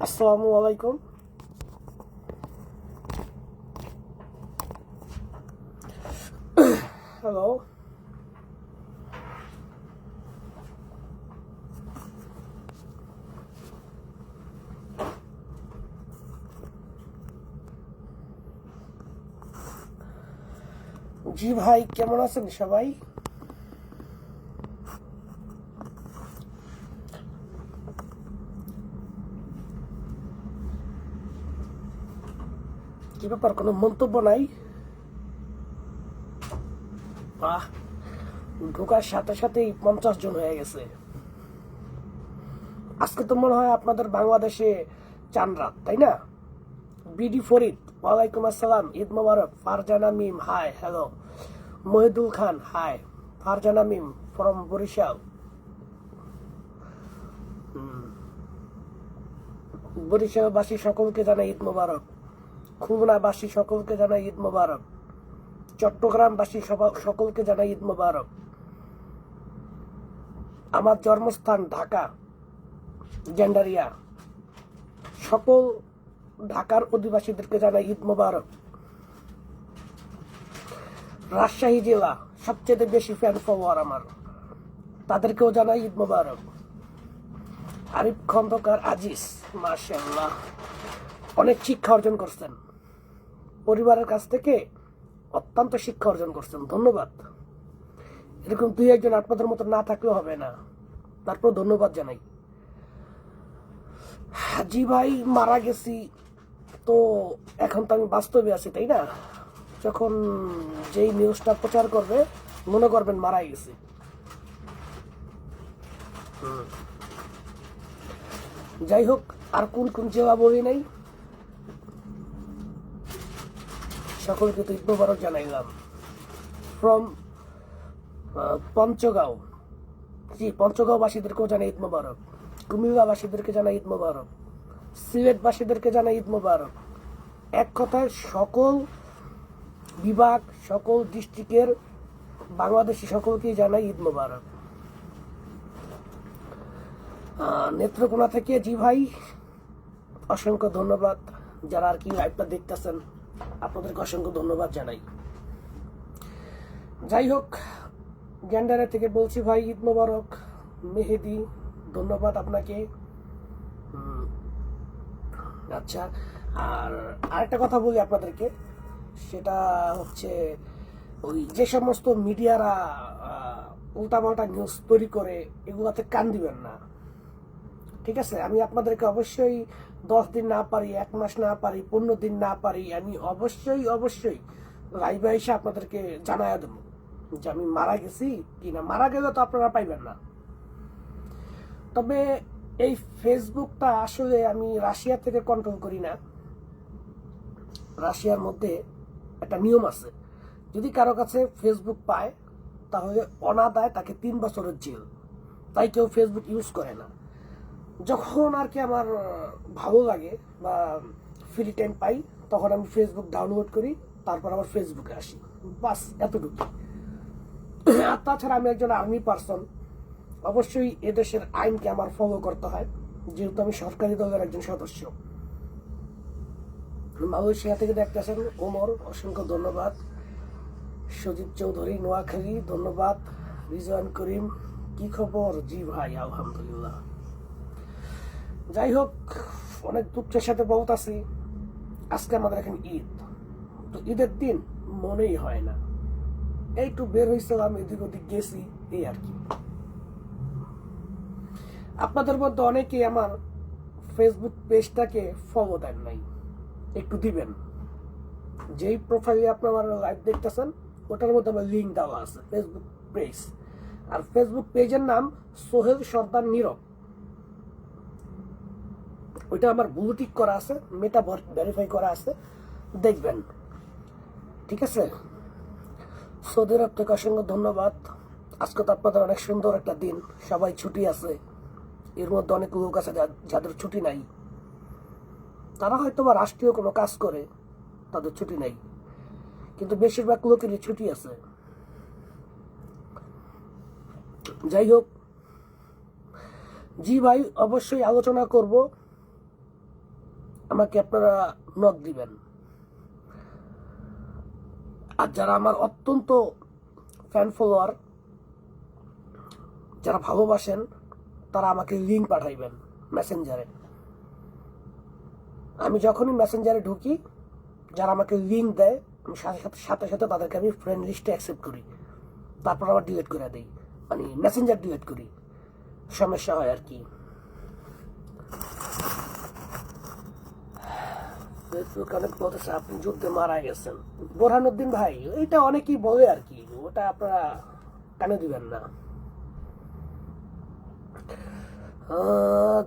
আসসালামু আলাইকুম। হ্যালো। জি ভাই, কেমন আছেন সবাই? কি ব্যাপার, কোনো মন্তব্য নাই? বাহ, ঢোকার সাথে সাথেই 50 জন হয়ে গেছে। আজকে তো মনে হয় আপনাদের বাংলাদেশে চান রাত, তাই না? বিডি ফরিদ, ওয়ালাইকুম আসসালাম, ঈদ মোবারক। Farzana Mim, hi, hello. Mohidul Khan, hi. Farzana Mim from Barishal. বরিশালবাসী সকলকে জানাই ঈদ মোবারক। খুলনাবাসী সকলকে জানাই ঈদ মোবারক। চট্টগ্রামবাসী সকলকে জানাই ঈদ মোবারক। আমার জন্মস্থান ঢাকা, জেন্ডারিয়া, সকল ঢাকার অধিবাসীদেরকে জানাই ঈদ মোবারক। রাজশাহী জেলা সবচেয়ে বেশি ফ্যান ফলোয়ার আমার, তাদেরকেও জানাই ঈদ মোবারক। আরিফ খন্দকার আজিজ, মাশাআল্লাহ, অনেক শিক্ষা অর্জন করছেন, পরিবারের কাছ থেকে অত্যন্ত শিক্ষা অর্জন করছেন, ধন্যবাদ। এরকম দুই একজন আপনাদের মতো না থাকলেও হবে না, তারপর ধন্যবাদ জানাই। হাজি ভাই মারা গেছি তো এখন তো আমি বাস্তবে আছি, তাই না? যখন যেই নিউজটা প্রচার করবে মনে করবেন মারা গেছি। যাই হোক, আর কোন কোন জেলা বলি নাই, সকলকে তো ঈদ মোবারক জানাইলাম। ফ্রম পঞ্চগাঁও, জি, পঞ্চগাঁওবাসীদেরকেও জানাই ঈদ মোবারক। কুমিল্লাবাসীদেরকে জানাই ঈদ মোবারক। সিলেটবাসীদেরকে জানাই ঈদ মোবারক। এক কথায় সকল বিভাগ, সকল ডিস্ট্রিক্টের বাংলাদেশি সকলকেই জানাই ঈদ মোবারক। নেত্রকোনা থেকে জি ভাই, অসংখ্য ধন্যবাদ। যারা আর কি লাইভটা দেখতেছেন, আপনাদেরকে অসংখ্য ধন্যবাদ জানাই। যাই হোক, গ্যান্ডারা থেকে বলছি ভাই, ঈদ মোবারক। মেহেদি, ধন্যবাদ আপনাকে। আচ্ছা, আর আরেকটা কথা বলি আপনাদেরকে, সেটা হচ্ছে ওই যে সমস্ত মিডিয়ারা উল্টাপাল্টা নিউজ তৈরি করে, এগুলাতে কান দিবেন না, ঠিক আছে? আমি আপনাদেরকে অবশ্যই 10 দিন না পারি, 1 মাস না পারি, 15 দিন না পারি, আমি অবশ্যই অবশ্যই লাইভে এসে আপনাদেরকে জানাইয়া দেবো যে আমি মারা গেছি কিনা। মারা গেলে তো আপনারা পাইবেন না। তবে এই ফেসবুকটা আসলে আমি রাশিয়া থেকে কন্ট্রোল করি না। রাশিয়ার মধ্যে একটা নিয়ম আছে, যদি কারো কাছে ফেসবুক পায় তাহলে অনাদায় তাকে 3 বছরের জেল। তাই কেউ ফেসবুক ইউজ করে না। যখন আর কি আমার ভালো লাগে বা ফ্রি টাইম পাই, তখন আমি ফেসবুক ডাউনলোড করি, তারপর আবার ফেসবুকে আসি, বাস এতটুকু। আর তাছাড়া আমি একজন আর্মি পার্সন, অবশ্যই এদেশের আইনকে আমার ফলো করতে হয়, যেহেতু আমি সরকারি দলের একজন সদস্য। মালয়েশিয়া থেকে দেখতেছেন ওমর, অসংখ্য ধন্যবাদ। সজীব চৌধুরী, নোয়াখালী, ধন্যবাদ। রিজওয়ান করিম, কি খবর? জি ভাই, আলহামদুলিল্লাহ। যাই হোক, অনেক দুঃখের সাথে বলতাছি, আজকে আমাদের এখানে ঈদ, তো ঈদের দিন মনেই হয় না। একটু বের হয়েছিলাম, এদিক ওদিক গেছি, এই আর কি। আপনাদের মধ্যে অনেকেই আমার ফেসবুক পেজটাকে ফলো দেন নাই, একটু দিবেন। যেই প্রোফাইলে আপনি আমার লাইভ দেখতেছেন, ওটার মধ্যে আমার লিঙ্ক দেওয়া আছে, ফেসবুক পেজ। আর ফেসবুক পেজের নাম সোহেল সর্দার নীরব। ওইটা আমার ব্লু টিক করা আছে, মেটা ভেরিফাই করা আছে, দেখবেন, ঠিক আছে? সৌদি আরব থেকে অসংখ্য ধন্যবাদ। আজকে তো আপনাদের অনেক সুন্দর একটা দিন, সবাই ছুটি আছে। এর মধ্যে অনেক লোক আছে যাদের ছুটি নাই, তারা হয়তো বা রাষ্ট্রীয় কোনো কাজ করে, তাদের ছুটি নাই, কিন্তু বেশিরভাগ লোকেরই ছুটি আছে। যাই হোক, জি ভাই, অবশ্যই আলোচনা করব। আমাকে আপনারা নক দিবেন। আর যারা আমার অত্যন্ত ফ্যান ফলোয়ার, যারা ভালোবাসেন, তারা আমাকে লিঙ্ক পাঠাইবেন মেসেঞ্জারে। আমি যখনই মেসেঞ্জারে ঢুকি, যারা আমাকে লিঙ্ক দেয়, আমি সাথে সাথে তাদেরকে আমি ফ্রেন্ড লিস্টে অ্যাকসেপ্ট করি, তারপর আবার ডিলিট করে দিই, মানে মেসেঞ্জার ডিলিট করি। সমস্যা হয় আর কি। অনেক বলতেছে আপনি যুদ্ধে মারা গেছেন। বোরহানুদ্দিন ভাই, এটা অনেকেই বলে আর কি, ওটা আপনারা কানে দিবেন না।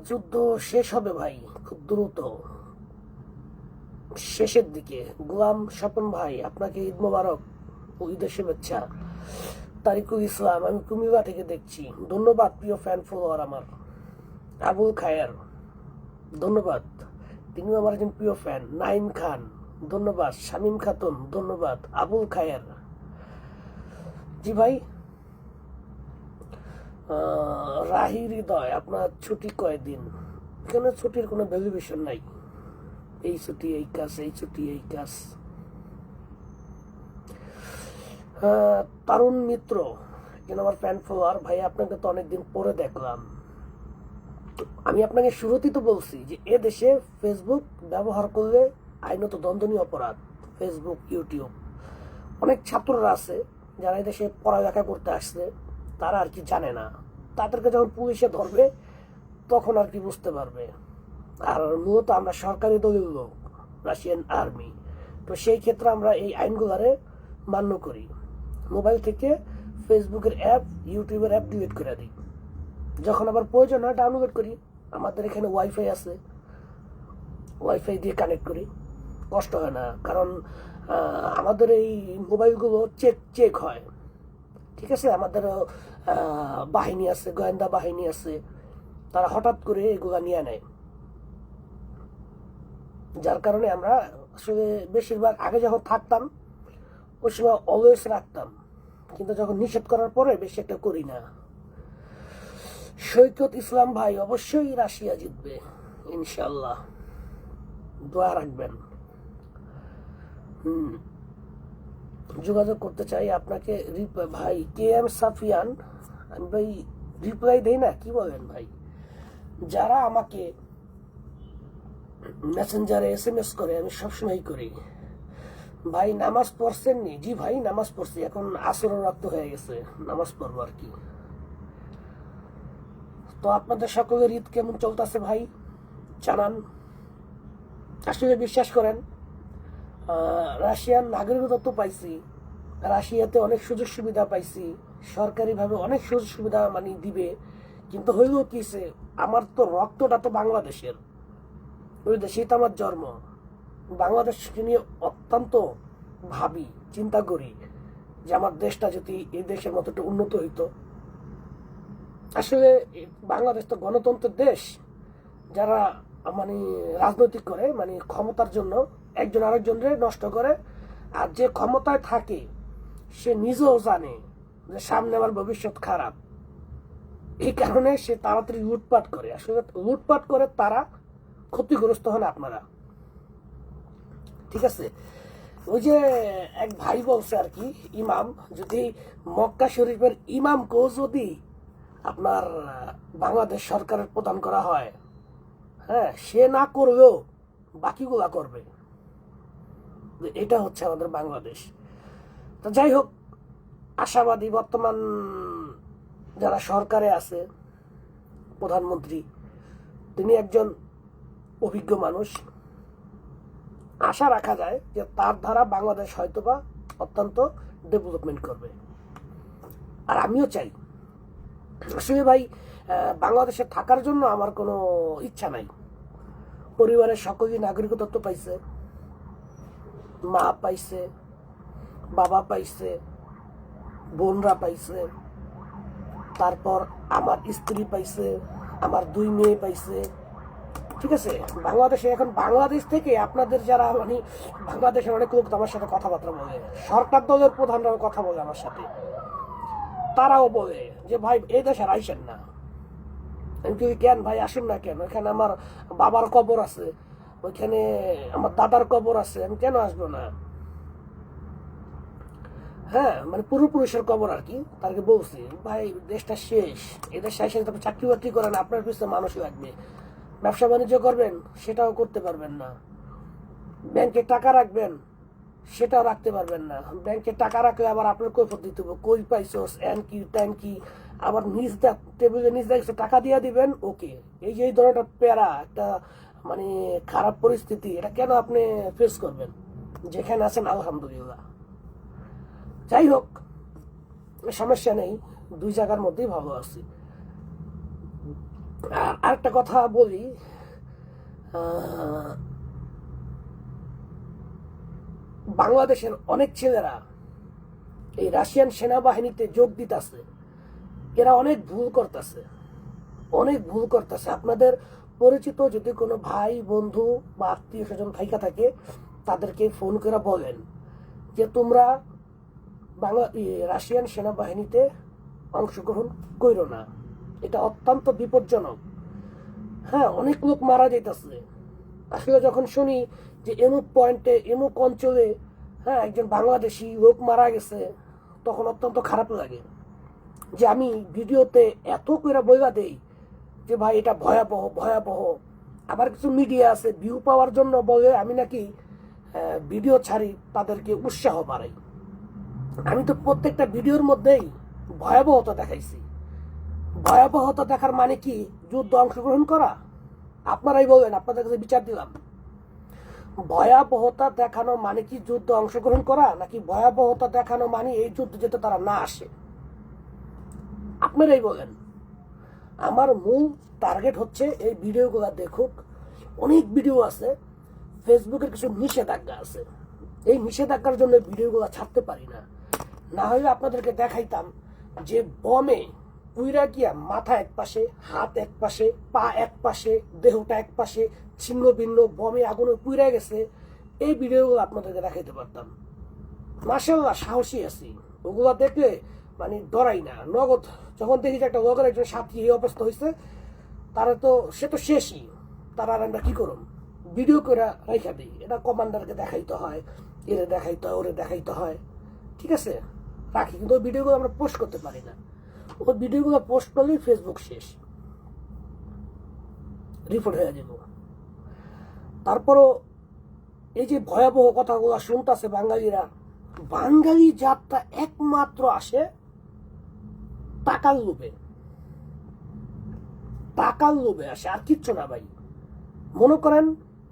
যুদ্ধ শেষ হবে ভাই খুব দ্রুত, শেষের দিকে। গোলাম স্বপন ভাই, আপনাকে ঈদ মোবারক ও ঈদের শুভেচ্ছা। তারিকুল ইসলাম, আমি কুমিল্লা থেকে দেখছি, ধন্যবাদ প্রিয় ফ্যান ফলোয়ার আমার। আবুল খায়ের, ধন্যবাদ, তিনিও আমার একজন প্রিয় ফ্যান। নাইম খান, ধন্যবাদ। শামীম খাতুন, ধন্যবাদ। আবুল খায়ের, জি ভাই। রাহি হৃদয়, আপনার ছুটি কয়দিন? এখানে ছুটির কোনো ভ্যালুয়েশন নাই, এই ছুটি এই কাজ, এই ছুটি এই কাজ। তরুণ মিত্র, একজন আমার ফ্যান ফলোয়ার ভাই, আপনাকে তো অনেকদিন পরে দেখলাম। আমি আপনাকে শুরুতেই তো বলছি যে এ দেশে ফেসবুক ব্যবহার করলে আইনত দণ্ডনীয় অপরাধ। ফেসবুক, ইউটিউব, অনেক ছাত্ররা আছে যারা এই দেশে পড়ালেখা করতে আসছে, তারা আর কি জানে না। তাদেরকে যখন পুলিশে ধরবে তখন আর কি বুঝতে পারবে। আর মূলত আমরা সরকারি দলীয় লোক, রাশিয়ান আর্মি, তো সেই ক্ষেত্রে আমরা এই আইনগুলারে মান্য করি। মোবাইল থেকে ফেসবুকের অ্যাপ, ইউটিউবের অ্যাপ ডিলিট করে দিই। যখন আবার প্রয়োজন হয় ডাউনলোড করি। আমাদের এখানে ওয়াইফাই আছে, ওয়াইফাই দিয়ে কানেক্ট করি, কষ্ট হয় না। কারণ আমাদের এই মোবাইলগুলো চেক হয়, ঠিক আছে। আমাদের বাহিনী আছে, গোয়েন্দা বাহিনী আছে, তারা হঠাৎ করে এগুলা নিয়ে নেয়। যার কারণে আমরা আসলে বেশিরভাগ আগে যখন থাকতাম ওই সময় অলওয়েজ রাখতাম, কিন্তু যখন নিষেধ করার পরে বেশি একটা করি না। সৈকত ইসলাম ভাই, অবশ্যই রাশিয়া জিতবে ইনশাল্লাহ, দোয়া রাখবেন। যোগাযোগ করতে চাই আপনাকে। ভাই কে এম সাফিয়ান, আমি ভাই রিপ্লাই দেই না, কি বলেন ভাই? যারা আমাকে মেসেঞ্জারে SMS করে, আমি সবসময় করি, ভাই নামাজ পড়ছেন নি? জি ভাই নামাজ পড়ছি, এখন আসরের রক্ত হয়ে গেছে, নামাজ পড়বো আর কি। তো আপনাদের সকলের ঈদ কেমন চলতেছে ভাই জানান। আসলে বিশ্বাস করেন, রাশিয়ান নাগরিকত্ব পাইছি, রাশিয়াতে অনেক সুযোগ সুবিধা পাইছি, সরকারিভাবে অনেক সুযোগ সুবিধা মানে দিবে, কিন্তু হইল কিসে, আমার তো রক্তটা তো বাংলাদেশের, ওই দেশেই তো আমার জন্ম। বাংলাদেশকে নিয়ে অত্যন্ত ভাবি, চিন্তা করি যে আমার দেশটা যদি এই দেশের মতো একটু উন্নত হইতো। আসলে বাংলাদেশ তো গণতন্ত্রের দেশ, যারা মানে রাজনৈতিক করে, মানে ক্ষমতার জন্য একজন আরেকজনের নষ্ট করে, আর যে ক্ষমতায় থাকে সে নিজেও জানে যে সামনে আমার ভবিষ্যৎ খারাপ, এই কারণে সে তাড়াতাড়ি লুটপাট করে। আসলে লুটপাট করে তারা ক্ষতিগ্রস্ত হন আপনারা, ঠিক আছে। ওই যে এক ভাই বলছে আর কি, ইমাম, যদি মক্কা শরীফের ইমামকেও যদি আপনার বাংলাদেশ সরকারের প্রদান করা হয়, হ্যাঁ, সে না করবেও বাকিগুলা করবে। এটা হচ্ছে আমাদের বাংলাদেশ। তো যাই হোক, আশাবাদী বর্তমান যারা সরকারে আছে, প্রধানমন্ত্রী, তিনি একজন অভিজ্ঞ মানুষ। আশা রাখা যায় যে তার দ্বারা বাংলাদেশ হয়তোবা অত্যন্ত ডেভেলপমেন্ট করবে। আর আমিও চাই। আসলে ভাই বাংলাদেশে থাকার জন্য আমার কোনো ইচ্ছা নাই। পরিবারের সকলেই নাগরিকত্ব পাইছে, মা পাইছে, বাবা পাইছে, বোনরা পাইছে, তারপর আমার স্ত্রী পাইছে, আমার 2 মেয়ে পাইছে, ঠিক আছে। বাংলাদেশে এখন বাংলাদেশ থেকে আপনাদের যারা মানে বাংলাদেশের অনেক লোক আমার সাথে কথাবার্তা বলে, সরকার দলের প্রধানরাও কথা বলে আমার সাথে, তারাও বলে যে ভাই এই দেশে আইসেন না। আমি কি কেন ভাই আসেন না কেন, এখানে আমার বাবার কবর আছে, ওইখানে আমার দাদার কবর আছে, আমি কেন আসবো না? হ্যাঁ, মানে পূর্বপুরুষের কবর আর কি। তাকে বলছি ভাই দেশটা শেষ, এদের শেষ তারপর চাকরি বাকরি করেন, আপনার পিছনে মানুষ লাগবে, ব্যবসা বাণিজ্য করবেন সেটাও করতে পারবেন না, ব্যাংকে টাকা রাখবেন সেটাও রাখতে পারবেন না, ব্যাংকে টাকা রাখলে আবার আপনার কৈফত দিতে হবে, কই পাইছোস এন কি ত্যান কি, আবার নিজ টেবিলে নিজ দেখছো টাকা দিয়ে দিবেন ওকে। এই যে এই ধরনের প্যারা একটা মানে খারাপ পরিস্থিতি, এটা কেন আপনি ফেস করবেন যেখানে আছেন? আলহামদুলিল্লাহ। যাই হোক, সমস্যা নেই, দুই জায়গার মধ্যেই ভালো আছি। আর আরেকটা কথা বলি, বাংলাদেশের অনেক ছেলেরা এই রাশিয়ান সেনাবাহিনীতে যোগ দিতেছে, এরা অনেক ভুল করতেছে, অনেক ভুল করতেছে। আপনাদের পরিচিত যদি কোনো ভাই বন্ধু বা আত্মীয় স্বজন থাইকা থাকে, তাদেরকে ফোন করে বলেন যে তোমরা রাশিয়ান সেনাবাহিনীতে অংশগ্রহণ করো না, এটা অত্যন্ত বিপজ্জনক। হ্যাঁ, অনেক লোক মারা যাইতেছে। আসলে যখন শুনি যে এমুক পয়েন্টে এমুক অঞ্চলে হ্যাঁ একজন বাংলাদেশি লোক মারা গেছে, তখন অত্যন্ত খারাপ লাগে। যে আমি ভিডিওতে এত করে বইলা দেই যে ভাই এটা ভয়াবহ ভয়াবহ। আবার কিছু মিডিয়া আছে ভিউ পাওয়ার জন্য বলে আমি নাকি ভিডিও ছাড়ি, তাদেরকে উৎসাহ বাড়াই। আমি তো প্রত্যেকটা ভিডিওর মধ্যেই ভয়াবহতা দেখাইছি। ভয়াবহতা দেখার মানে কি যুদ্ধ অংশগ্রহণ করা? আপনারাই বলেন, আপনাদের কাছে বিচার দিলাম। ভয়াবহতা দেখানো মানে কি যুদ্ধ অংশগ্রহণ করা, নাকি ভয়াবহতা দেখানো মানে এই যুদ্ধ যাতে তারা না আসে? আপনারাই বলেন। আমার মূল টার্গেট হচ্ছে এই ভিডিওগুলো দেখুক। অনেক ভিডিও আছে, ফেসবুকের কিছু নিষেধাজ্ঞা আছে, এই নিষেধাজ্ঞার জন্য ভিডিওগুলো ছাড়তে পারি না। না হলে আপনাদেরকে দেখাইতাম যে বমে উইরা গিয়া মাথা এক পাশে, হাত এক পাশে, পা এক পাশে, দেহটা এক পাশে ছিন্ন ভিন্ন বমে আগুনে পুইরা গেছে। এই ভিডিওগুলো আপনাদেরকে দেখাইতে পারতাম। মাশাআল্লাহ সাহসী আছি, ওগুলো দেখলে মানে ডরাই না। নগদ যখন দেখি যে একটা লগের একজন সাথী এই অবস্থা হয়েছে, তারা তো সে তো শেষই, তারা আর আমরা কি করুন, ভিডিও করে রেখা দিই। এটা কমান্ডারকে দেখাইতে হয়, এরে দেখাইতে হয়, ওরে দেখাইতে হয়, ঠিক আছে রাখি, কিন্তু ওই ভিডিওগুলো আমরা পোস্ট করতে পারি না। ওই ভিডিওগুলো পোস্ট করলেই ফেসবুক শেষ, রিপোর্ট হয়ে যাব। তারপরও এই যে ভয়াবহ কথাগুলো শুনতেছে বাঙালিরা, বাঙালি জাতটা একমাত্র আসে টাকার লোভে, টাকার লোভে আসে, আর কিচ্ছু না ভাই। মনে করেন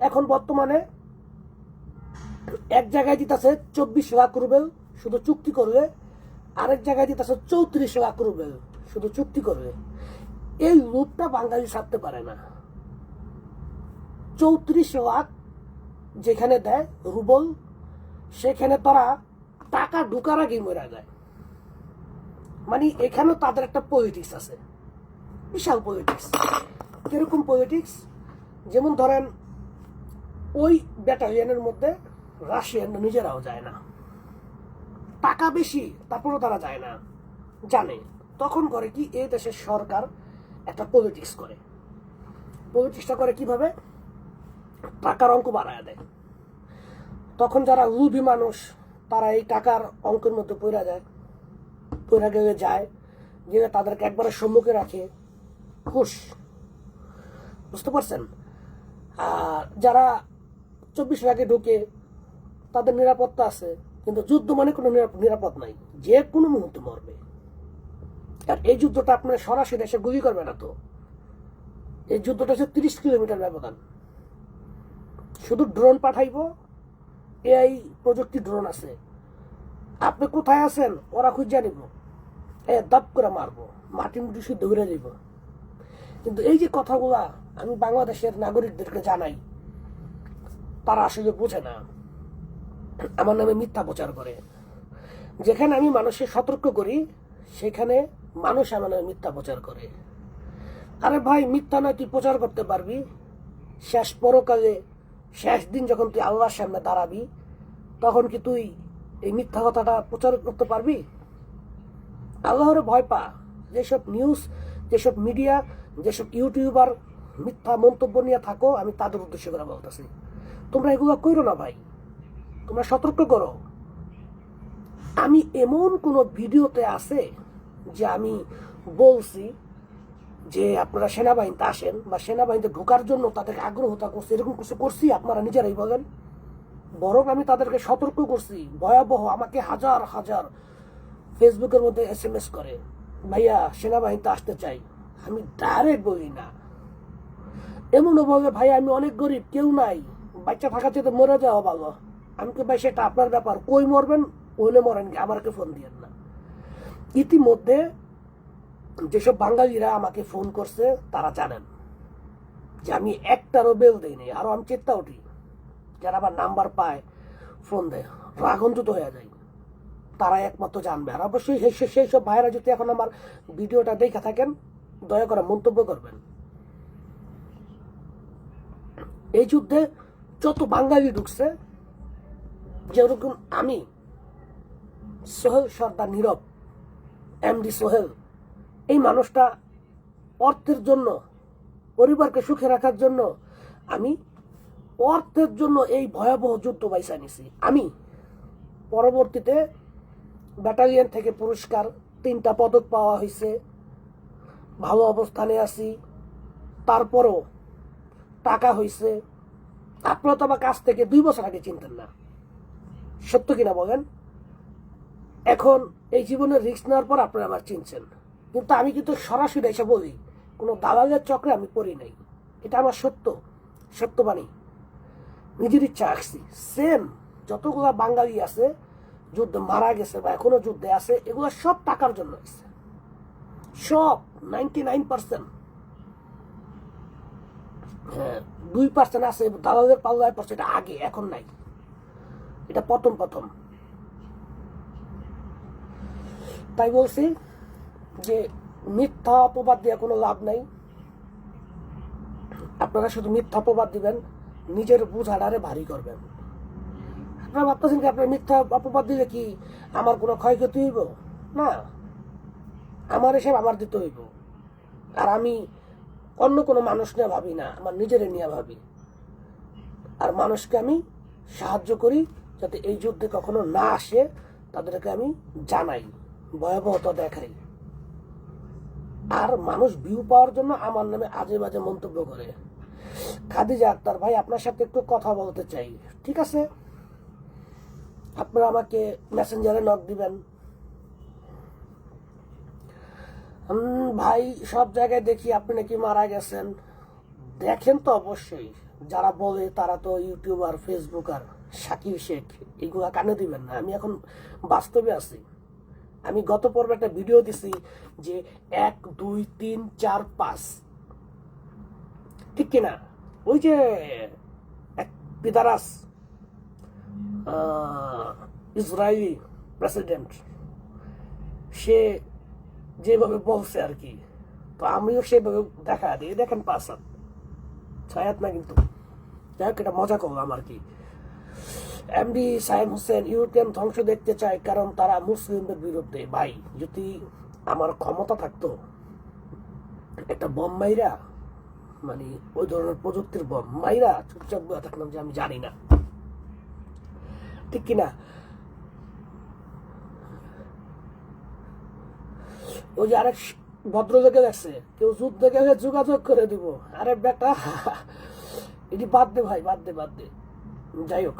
এখন বর্তমানে এক জায়গায় দিতেছে 24 লাখ রুবেল শুধু চুক্তি করবে, আরেক জায়গায় দিতেছে 34 লাখ রুবেল শুধু চুক্তি করবে। এই লোভটা বাঙালি ছাড়তে পারে না। 34 লাখ যেখানে দেয় রুবল, সেখানে তারা টাকা ঢুকার আগেই মরে যায়। মানে এখানেও তাদের একটা পলিটিক্স আছে, বিশাল পলিটিক্স। কিরকম পলিটিক্স? যেমন ধরেন ওই ব্যাটালিয়নের মধ্যে রাশিয়ান নিজেরাও যায় না, টাকা বেশি তারপরেও তারা যায় না, জানে। তখন করে কি, এই দেশের সরকার একটা পলিটিক্স করে। পলিটিক্সটা করে কিভাবে? টাকার অঙ্ক বাড়ায় দেয়। তখন যারা লুভি মানুষ, তারা এই টাকার অঙ্কের মধ্যে পড়ে যায়, পড়ে গেলে যায়, গেলে তাদেরকে একবারে সম্মুখে রাখে খুশ। বুঝতে পারছেন? আর যারা 24 লাখে ঢুকে, তাদের নিরাপত্তা আছে, কিন্তু যুদ্ধ মানে কোনো নিরাপদ নাই, যে কোনো মুহূর্তে মরবে। আর এই যুদ্ধটা আপনার সরাসরি এসে গুলি করবে না তো, এই যুদ্ধটা হচ্ছে 30 কিলোমিটার ব্যবধান। শুধু ড্রোন পাঠাইব, এই প্রযুক্তি ড্রোন আছে, আপনি কোথায় আছেন ওরা খুঁজে নিব, দাপ করে মারবো, মাটি মুটি শুদ্ধ ঘুরে যাব। কিন্তু এই যে কথাগুলা আমি বাংলাদেশের নাগরিকদেরকে জানাই, তারা আসলে বোঝে না, আমার নামে মিথ্যা প্রচার করে। যেখানে আমি মানুষকে সতর্ক করি, সেখানে মানুষ আমার নামে মিথ্যা প্রচার করে। আরে ভাই, মিথ্যা নয় তুই প্রচার করতে পারবি, শেষ পরকালে শেষ দিন যখন তুই আল্লাহর সামনে দাঁড়াবি, তখন কি তুই এই মিথ্যা কথাটা প্রচার করতে পারবি? আল্লাহরে ভয় পা। যেসব নিউজ, যেসব মিডিয়া, যেসব ইউটিউবার মিথ্যা মন্তব্য নিয়ে থাকো, আমি তাদের উদ্দেশ্য করে বলতেছি, তোমরা এগুলো করো না ভাই, তোমরা সতর্ক করো। আমি এমন কোনো ভিডিওতে আছে যে আমি বলছি যে আপনারা সেনাবাহিনীতে আসেন বা সেনাবাহিনীতে ঢোকার জন্য তাদেরকে আগ্রহতা করছি, এরকম কিছু করছি? আপনারা নিজেরাই বলেন। বরং আমি তাদেরকে সতর্ক করছি। ভয়াবহ, আমাকে হাজার হাজার ফেসবুকের মধ্যে SMS করে, ভাইয়া সেনাবাহিনীতে আসতে চাই। আমি ডাইরেক্ট বলি না, এমনও বলে ভাই আমি অনেক গরিব, কেউ নাই, বাচ্চা থাকার চেয়ে মরে যাওয়া ভালো। আমি কি ভাই সেটা আপনার ব্যাপার, কই মরবেন হইলে মরেন, আমাকে ফোন দিয়েন না। ইতিমধ্যে যেসব বাঙালিরা আমাকে ফোন করছে তারা জানেন যে আমি একটারও বেল দিইনি, আরো আমি চেষ্টা উঠি। যারা আবার নাম্বার পায় ফোন দেয়, রাগন্তুত হয়ে যায়, তারা একমাত্র জানবে। আর অবশ্যই সেই সব ভাইয়েরা যদি এখন আমার ভিডিওটা দেখে থাকেন, দয়া করে মন্তব্য করবেন। এই যুদ্ধে যত বাঙালি ঢুকছে, যেরকম আমি সোহেল সর্দার নীরব, MD সোহেল, এই মানুষটা অর্থের জন্য, পরিবারকে সুখে রাখার জন্য, আমি অর্থের জন্য এই ভয়াবহ যুদ্ধ বাইসা নিছি। আমি পরবর্তীতে ব্যাটালিয়ন থেকে পুরস্কার 3টা পদক পাওয়া হয়েছে, ভালো অবস্থানে আছি, তারপরও টাকা হয়েছে। আপনারা তো আমার কাছ থেকে 2 বছর আগে চিনতেন না, সত্য কিনা বলেন? এখন এই জীবনের রিস্ক নেওয়ার পর আপনারা আমার চিনছেন। কিন্তু আমি কিন্তু সরাসরি এসে বলি, কোনো দালালের চক্রে আমি পড়ি নাই, এটা আমার সত্যবাণী। নিজের ইচ্ছা আসছি। সেম যতগুলা বাঙালি আছে যুদ্ধে মারা গেছে বা এখনো যুদ্ধে আছে, এগুলো সব টাকার জন্য হয়েছে, সব 99%। হ্যাঁ, 2% আছে দালালের পাল্লায় পড়ছে, এটা আগে, এখন নাই, এটা প্রথম। তাই বলছি যে মিথ্যা অপবাদ দিয়ে কোনো লাভ নাই। আপনারা শুধু মিথ্যা অপবাদ দিবেন, নিজের বুঝাটারে ভারী করবেন। আপনারা ভাবতেছেন কি আপনার মিথ্যা অপবাদ দিলে কি আমার কোনো ক্ষয়ক্ষতি হইব? না, আমার হিসেব আমার দিতে হইব। আর আমি অন্য কোনো মানুষ নিয়ে ভাবি না, আমার নিজের নিয়ে ভাবি। আর মানুষকে আমি সাহায্য করি যাতে এই যুদ্ধে কখনো না আসে, তাদেরকে আমি জানাই, ভয়াবহতা দেখাই। আর মানুষ ভিউ পাওয়ার জন্য আমার নামে আজে বাজে মন্তব্য করে। খাদিজা আক্তার ভাই, আপনার সাথে একটু কথা বলতে চাই। ঠিক আছে, আপনারা আমাকে মেসেঞ্জারে নক দিবেন। ভাই সব জায়গায় দেখি আপনি নাকি মারা গেছেন। দেখেন তো অবশ্যই, যারা বলে তারা তো ইউটিউবার, ফেসবুকার, শাকিব শেখ, এইগুলা কানে দিবেন না। আমি এখন বাস্তবে আছি। আমি গত পর্বে একটা ভিডিও দিছি যে 1 2 3 4 5, ঠিক কিনা? ওই যে এক পিদারাস ইসরায়েলি প্রেসিডেন্ট, সে যেভাবে বলছে আর কি, তো আমিও সেভাবে দেখা দিই। দেখেন 5 হাত 6 হাত না, কিন্তু যাই হোক, এটা মজা করলাম আর কি। MD সাইম হোসেন, ইউরোপিয়ান ধ্বংস দেখতে চায় কারণ তারা মুসলিমদের বিরুদ্ধে। ভাই যদি আমার ক্ষমতা থাকতো, একটা বম মাইরা, মানে ওই ধরনের প্রযুক্তির বম মাইরা চুপচাপ বলে থাকলাম যে আমি জানি না, ঠিক কিনা? ওই যে আরেক ভদ্রলোকে দেখছে, কেউ যুদ্ধে গেলে যোগাযোগ করে দিব। আরে বেটা, এটি বাদ দে ভাই, বাদ দে। যাই হোক,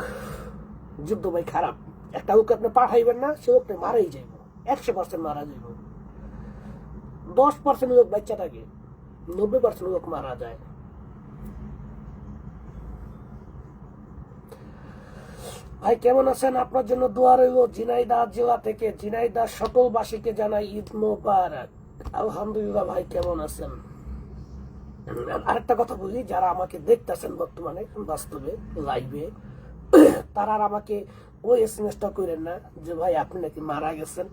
যুদ্ধ ভাই খারাপ। একটা লোক আপনি পাঠাইবেন না, সে লোকটা মারাই যাইব, 100% মারা যাইব। 10% লোক বাচ্চা থাকে, 90% লোক মারা যায়। ভাই কেমন আছেন? আপনার জন্য দোয়া রইল ঝিনাইদহ জেলা থেকে। ঝিনাইদহ সকলবাসীকে জানাই ঈদ মোবারক। আলহামদুলিল্লাহ। ভাই কেমন আছেন? আরেকটা কথা বলি, যারা আমাকে দেখতেছেন বর্তমানে বাস্তবে লাইভে, তারা আর আমাকে ওই SMS-টা করেন না যে ভাই আপনি নাকি মারা গেছেন।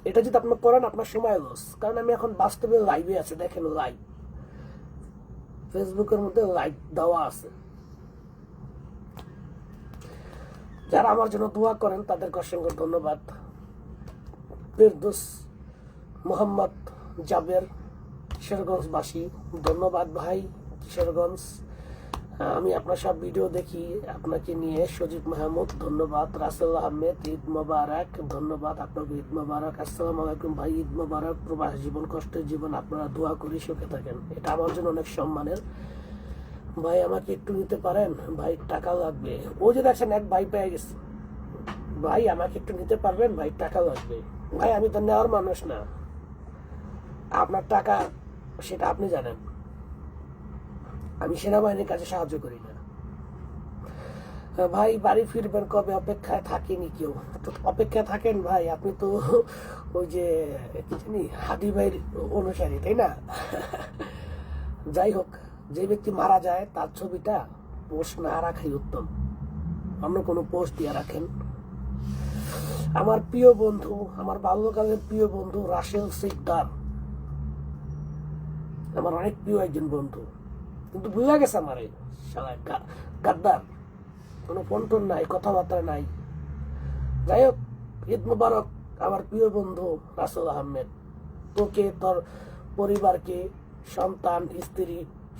এটা যদি আপনি করেন, আপনার সময় লস। কারণ আমি এখন বাস্তবে লাইভে আছে, দেখেন লাইভ, ফেসবুকের মধ্যে লাইভ দেওয়া আছে। যারা আমার জন্য দোয়া করেন তাদেরকে অসংখ্য ধন্যবাদ। ফেরদৌস, মোহাম্মদ জাবের, কিশোরগঞ্জবাসী, ধন্যবাদ ভাই কিশোরগঞ্জ। আমি আপনার সব ভিডিও দেখি আপনাকে নিয়ে। সজীব মাহমুদ ধন্যবাদ। রাসেল আহমেদ ঈদ মোবারক, ধন্যবাদ আপনাকে, ঈদ মোবারক। আসসালামু আলাইকুম ভাই, ঈদ মোবারক। প্রবাস জীবন কষ্টের জীবন, আপনারা দোয়া করি সুখে থাকেন, এটা আমার জন্য অনেক সম্মানের। ভাই আমাকে একটু নিতে পারেন ভাই, টাকা লাগবে। ও যে দেখছেন এক ভাই পেয়ে গেছে, ভাই আমাকে একটু নিতে পারবেন ভাই, টাকা লাগবে। ভাই আমি তো নেওয়ার মানুষ না, আপনার টাকা সেটা আপনি জানেন। আমি সেনাবাহিনীর কাছে সাহায্য করি না। ভাই বাড়ি ফিরবেন কবে? অপেক্ষায় থাকিনি কেউ, তো অপেক্ষায় থাকেন ভাই। আপনি তো ওই যে কি জানি হাদি ভাইয়ের অনুসারী, তাই না? যাই হোক, যে ব্যক্তি মারা যায় তার ছবিটা পোস্ট না রাখাই উত্তম, অন্য কোনো পোস্ট দিয়ে রাখেন। আমার প্রিয় বন্ধু, আমার বাল্যকালের প্রিয় বন্ধু রাসেল সিকদার, আমার অনেক প্রিয় একজন বন্ধু, কিন্তু বুঝা গেছে আমার এই শালা গাদ্দার, কোনো ফোন টোন নাই, কথাবার্তা নাই। যাই হোক, ঈদ মুবারক আমার প্রিয় বন্ধু রাসেল আহমেদ। তোকে, তোর পরিবারকে, সন্তান, স্ত্রী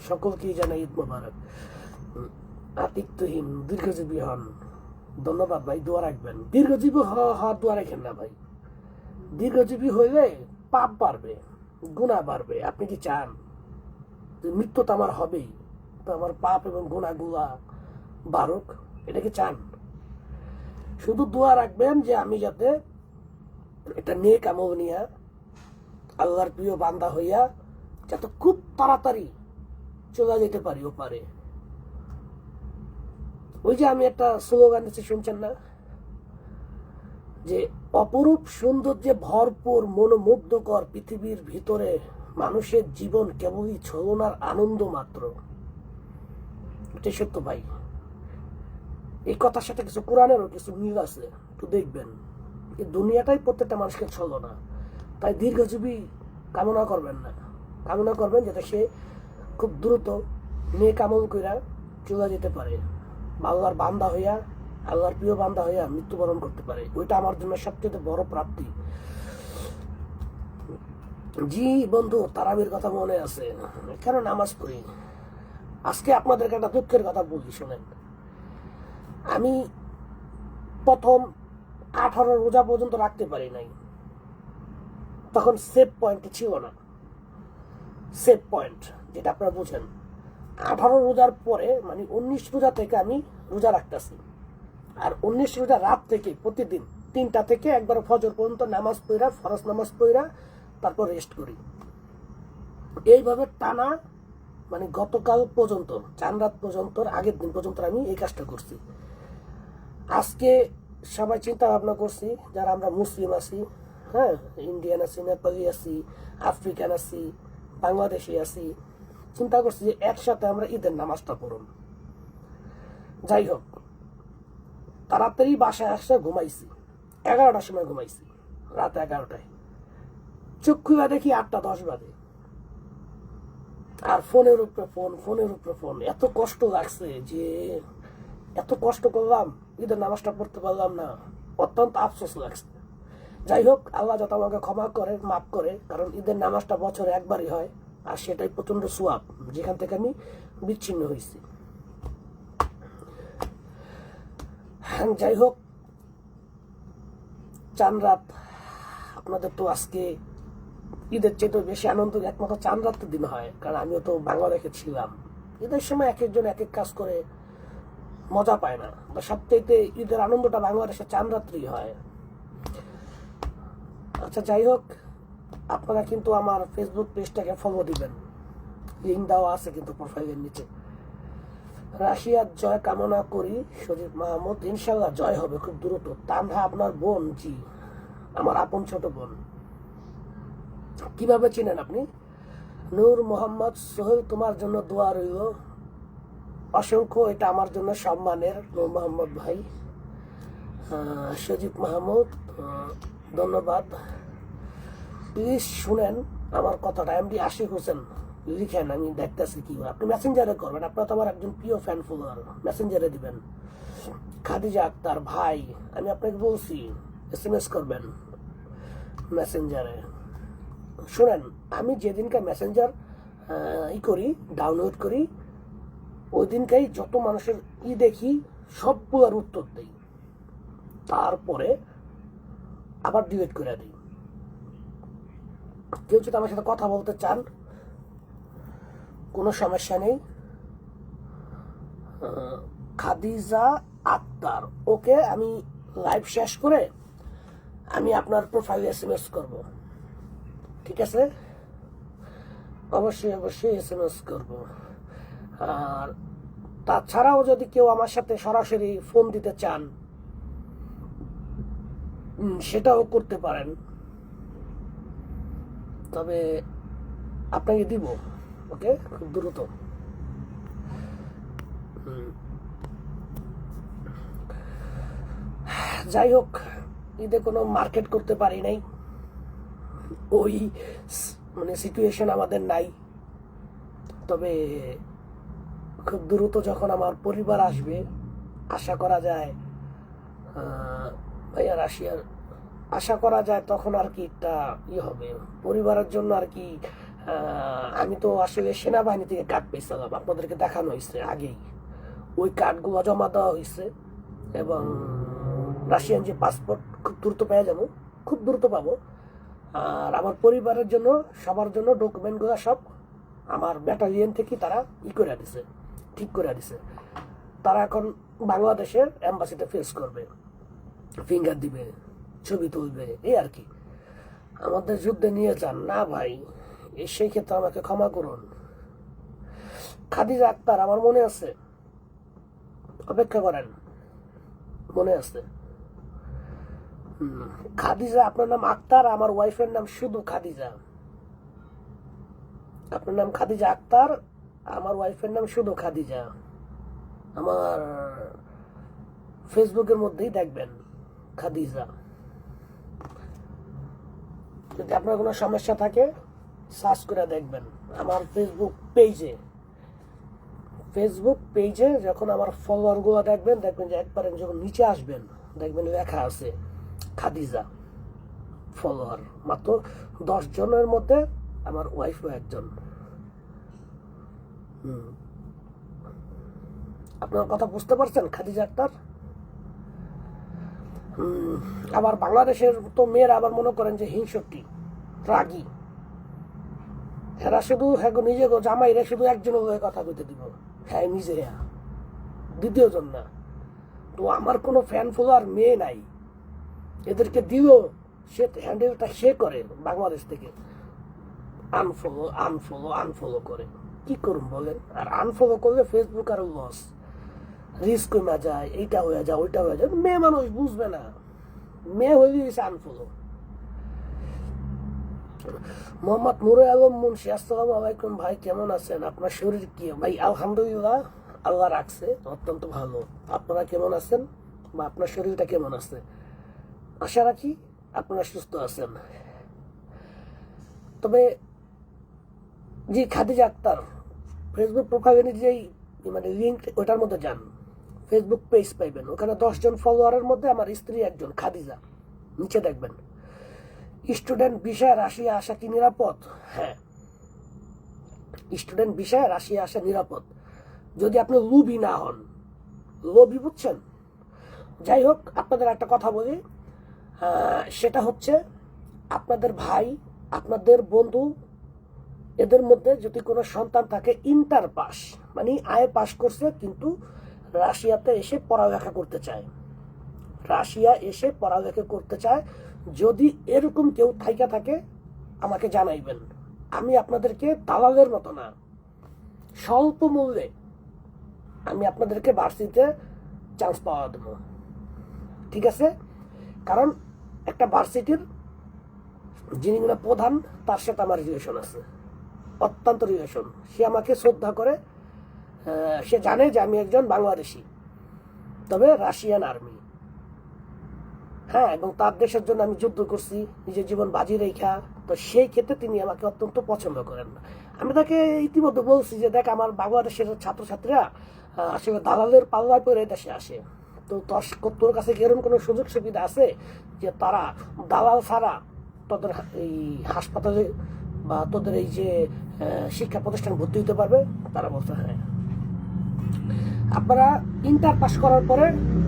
সকলকেই জানাই ঈদ মুবারক। আতিক তুহিন দীর্ঘজীবী হন, ধন্যবাদ ভাই, দোয়া রাখবেন। দীর্ঘজীবী হওয়ার দোয়া রাখেন না ভাই, দীর্ঘজীবী হইলে পাপ বাড়বে, গুনাহ বাড়বে। আপনি কি চান মৃত্যু তো আমার হবেই, তো আমার পাপ এবং গুনাহগুলা বাড়ুক? এটা কি চান? শুধু দোয়া রাখবেন যে আমি যাতে এটা নেক আমল নিয়া আল্লাহর প্রিয় বান্দা হইয়া যাতে খুব তাড়াতাড়ি চলে যেতে পারি ওপারে। ওই যে আমি একটা স্লোগান দিচ্ছি, শুনছেন না? যে অপরূপ সৌন্দর্যে ভরপুর মনোমুগ্ধকর পৃথিবীর ভিতরে মানুষের জীবন কেবলই ছলনার আনন্দ মাত্র। এটাই সত্য ভাই। এই কথার সাথে কিছু কোরআনেরও কিছু মিল আছে, একটু দেখবেন। এই দুনিয়াটাই প্রত্যেকটা মানুষকে ছলনা। তাই দীর্ঘজীবী কামনা করবেন না, কামনা করবেন যাতে সে খুব দ্রুত নেক আমল কইরা চলে যেতে পারে, আল্লাহর বান্দা হইয়া, আল্লাহর প্রিয় বান্দা হইয়া মৃত্যুবরণ করতে পারে। ওইটা আমার জন্য সবচেয়ে বড় প্রাপ্তি। জি বন্ধু, তারাবির কথা মনে আছে, কেন নামাজ পড়ি। আজকে আপনাদেরকে একটা দুঃখের কথা বলি, শোনেন। আমি প্রথম 18 রোজা পর্যন্ত রাখতে পারি নাই, তখন সেভ পয়েন্ট ছিল না। সেভ পয়েন্ট যেটা আপনারা বুঝেন, 18 রোজার পরে মানে 19 রোজা থেকে আমি রোজা রাখতেছি। আর 19 রোজা রাত থেকে প্রতিদিন 3টা থেকে একবার ফজর পর্যন্ত নামাজ পড়া, ফরজ নামাজ পড়া, তারপর রেস্ট করি। এইভাবে টানা মানে গতকাল পর্যন্ত, চান রাত পর্যন্ত, আগের দিন পর্যন্ত আমি এই কাজটা করছি। আজকে সবাই চিন্তা ভাবনা করছি, যারা আমরা মুসলিম আছি, হ্যাঁ, ইন্ডিয়ান আছি, নেপালি আছি, আফ্রিকান আছি, বাংলাদেশি আছি, চিন্তা করছি যে একসাথে আমরা ঈদের নামাজটা পড়ুন। যাই হোক, তাড়াতাড়ি বাসায় আসছে, ঘুমাইছি 11টার সময়, ঘুমাইছি রাত 11টায়। চোখ খুলে দেখি 8টা 10 বাজে, আর ফোনের উপরে ফোন, ফোনের উপরে ফোন। এত কষ্ট লাগছে যে এত কষ্ট করলাম, ঈদের নামাজটা পড়তে পারলাম না, অত্যন্ত আফসোস লাগছে। যাই হোক, আল্লাহ যত আমাকে ক্ষমা করে, মাফ করে, কারণ ঈদের নামাজটা বছরে একবারই হয়, আর সেটাই প্রচন্ড সোয়াব, যেখান থেকে আমি বিচ্ছিন্ন হয়েছি। যাই হোক, চান রাত আপনাদের তো আজকে ঈদের চেয়ে বেশি আনন্দ একমাত্র চান রাতের দিন হয়, কারণ আমিও তো বাংলাদেশে ছিলাম। ঈদের সময় এক একজন এক এক কাজ করে মজা পায় না, সবচাইতে ঈদের আনন্দটা বাংলাদেশে চান রাত্রি হয়। আচ্ছা যাই হোক, আপনারা কিন্তু আমার ফেসবুক পেজটাকে ফলো দিবেন, লিঙ্ক দেওয়া আছে কিন্তু প্রোফাইলের নিচে। রাশিয়ার জয় কামনা করি, সজীব মাহমুদ। ইনশাল্লাহ জয় হবে খুব দ্রুত। তানহা আপনার বোন? জি, আমার আপন ছোট বোন। কিভাবে চিনেন আপনি? নূর মোহাম্মদ সোহেল, তোমার জন্য দোয়া রইল অসংখ্য, এটা আমার জন্য সম্মানের। নূর মোহাম্মদ ভাই, সজীব মাহমুদ, ধন্যবাদ। প্লিজ শুনেন আমার কথাটা। এমডি আশিক হোসেন লিখেন, আমি দেখতেছি কি আপনি মেসেঞ্জারে করবেন, আপনার তো আমার একজন প্রিয় ফ্যান ফলোয়ার, মেসেঞ্জারে দিবেন। খাদিজা আক্তার ভাই, আমি আপনাকে বলছি SMS করবেন মেসেঞ্জারে। শুনেন, আমি যেদিনকে মেসেঞ্জার করি, ডাউনলোড করি, ওই দিনকেই যত মানুষের দেখি সবগুলোর উত্তর দিই, তারপরে আবার ডিলিট করে দিই। কেউ যদি আমার সাথে কথা বলতে চান, কোনো সমস্যা নেই। খাদিজা আক্তার, ওকে, আমি লাইভ শেষ করে আমি আপনার প্রোফাইলে SMS করব, ঠিক আছে? অবশ্যই অবশ্যই SMS করব। আর তাছাড়াও যদি কেউ আমার সাথে সরাসরি ফোন দিতে চান, সেটাও করতে পারেন, তবে আপনাকে দিব, ওকে, খুব দ্রুত। যাই হোক, ঈদে কোনো মার্কেট করতে পারি নাই, ওই মানে সিচুয়েশন আমাদের নাই। তবে খুব দ্রুত যখন আমার পরিবার আসবে, আশা করা যায় ভাইয়া রাশিয়ার, আশা করা যায় তখন আর কি একটা হবে পরিবারের জন্য আর কি। আমি তো আসলে সেনাবাহিনী থেকে কার্ড পেয়েছিলাম, আপনাদেরকে দেখানো হয়েছে আগেই, ওই কার্ডগুলো জমা দেওয়া হয়েছে, এবং রাশিয়ান যে পাসপোর্ট খুব দ্রুত পেয়ে যাবো, খুব দ্রুত পাবো। আর আমার পরিবারের জন্য, সবার জন্য ডকুমেন্টগুলো সব আমার ব্যাটালিয়ন থেকে তারা করে দিছে, ঠিক করে দিছে। তারা এখন বাংলাদেশের এম্বাসিতে ফেস করবে, ফিঙ্গার দিবে, ছবি তুলবে, এই আর কি। আমাদের যুদ্ধে নিয়ে যান না ভাই, সেই ক্ষেত্রে আমাকে ক্ষমা করুন। খাদিজা আক্তার, আমার মনে আছে, অপেক্ষা করেন, মনে আছে। খাদিজা, আপনার নাম আক্তার, আমার ওয়াইফের নাম শুধু খাদিজা। আপনার নাম খাদিজা আক্তার, আমার ওয়াইফের নাম শুধু খাদিজা। আমার ফেসবুকের মধ্যেই দেখবেন খাদিজা। যদি আপনার কোনো সমস্যা থাকে, সার্চ করে দেখবেন আমার ফেসবুক পেজে যখন আমার ফলোয়ার গুলো দেখবেন যে একবারে যখন নিচে আসবেন, দেখবেন লেখা আছে খাদিজা ফলোয়ার। মাত্র 10 জনের মধ্যে আমার ওয়াইফও একজন। আপনার কথা বুঝতে পারছেন, খাদিজা আক্তার? আবার বাংলাদেশের তো মেয়েরা আবার মনে করেন যে হিংসুটি, রাগী, এরা শুধু নিজে জামাইরা শুধু একজনের হয়ে কথা বলতে দিব, হ্যাঁ নিজে, দ্বিতীয় জন না। তো আমার কোনো ফ্যান ফলোয়ার মেয়ে নাই, এদেরকে দিল, সে হ্যান্ডেলটা সে করে বাংলাদেশ থেকে আনফলো করে। কি করুন বলেন? আর আনফলো করলে ফেসবুক আরো লস, রিস্ক কমে যায়, এইটা হয়ে যায়, ওইটা হয়ে যায়। মেয়ে মানুষ বুঝবে না, মেয়ে হয়ে গেছে আনফলো। মোহাম্মদ মুরে আলম মুন্সি, আসসালামু আলাইকুম ভাই, কেমন আছেন? আপনার শরীর কি? ভাই আলহামদুলিল্লাহ, আল্লাহ রাখছে অত্যন্ত ভালো। আপনারা কেমন আছেন, বা আপনার শরীরটা কেমন আছে? আশা রাখি আপনারা সুস্থ আছেন। তবে জি, খাদিজা আক্তার ফেসবুক প্রোফাইলে যেই মানে লিঙ্ক, ওটার মধ্যে যান, ফেসবুক পেজ পাইবেন, ওখানে 10 জন ফলোয়ারের মধ্যে আমার স্ত্রী একজন, খাদিজা। নিচে দেখবেন স্টুডেন্ট ভিসায় রাশিয়া আসা কি নিরাপদ? হ্যাঁ, স্টুডেন্ট ভিসায় রাশিয়া আসা নিরাপদ, যদি আপনি লোভী না হন। লোভী, বুঝছেন? যাই হোক, আপনাদের একটা কথা বলি, সেটা হচ্ছে আপনাদের ভাই, আপনাদের বন্ধু, এদের মধ্যে যদি কোনো সন্তান থাকে ইন্টার পাস, মানে আয়ে পাস করছে, কিন্তু রাশিয়াতে এসে পড়ালেখা করতে চায়, যদি এরকম কেউ থাইকা থাকে আমাকে জানাইবেন। আমি আপনাদেরকে দালালের মতো না, স্বল্প মূল্যে আমি আপনাদেরকে ভার্সিটিতে চান্স পাওয়া দেবো, ঠিক আছে? কারণ একটা ভার্সিটির যিনি প্রধান, তার সাথে আমার রিলেশন আছে, অত্যন্ত রিলেশন। সে আমাকে শ্রদ্ধা করে, সে জানে যে আমি একজন বাংলাদেশি, তবে রাশিয়ান আর্মি, হ্যাঁ, এবং তার দেশের জন্য আমি যুদ্ধ করছি, নিজের জীবন বাজি রেখা। তো সেই ক্ষেত্রে তিনি আমাকে অত্যন্ত পছন্দ করেন। আমি তাকে ইতিমধ্যে বলছি যে দেখ, আমার বাংলাদেশের ছাত্রছাত্রীরা আসলে দালালের পাল্লায় পরে দেশে আসে, তো তোর কাছে এরকম কোনো সুযোগ সুবিধা আছে যে তারা দালাল ছাড়া তোদের এই হাসপাতালে বা তোদের এই যে শিক্ষা প্রতিষ্ঠান ভর্তি হতে পারবে? তারা বলছে হ্যাঁ। আপনারা ইন্টার পাস করার পরে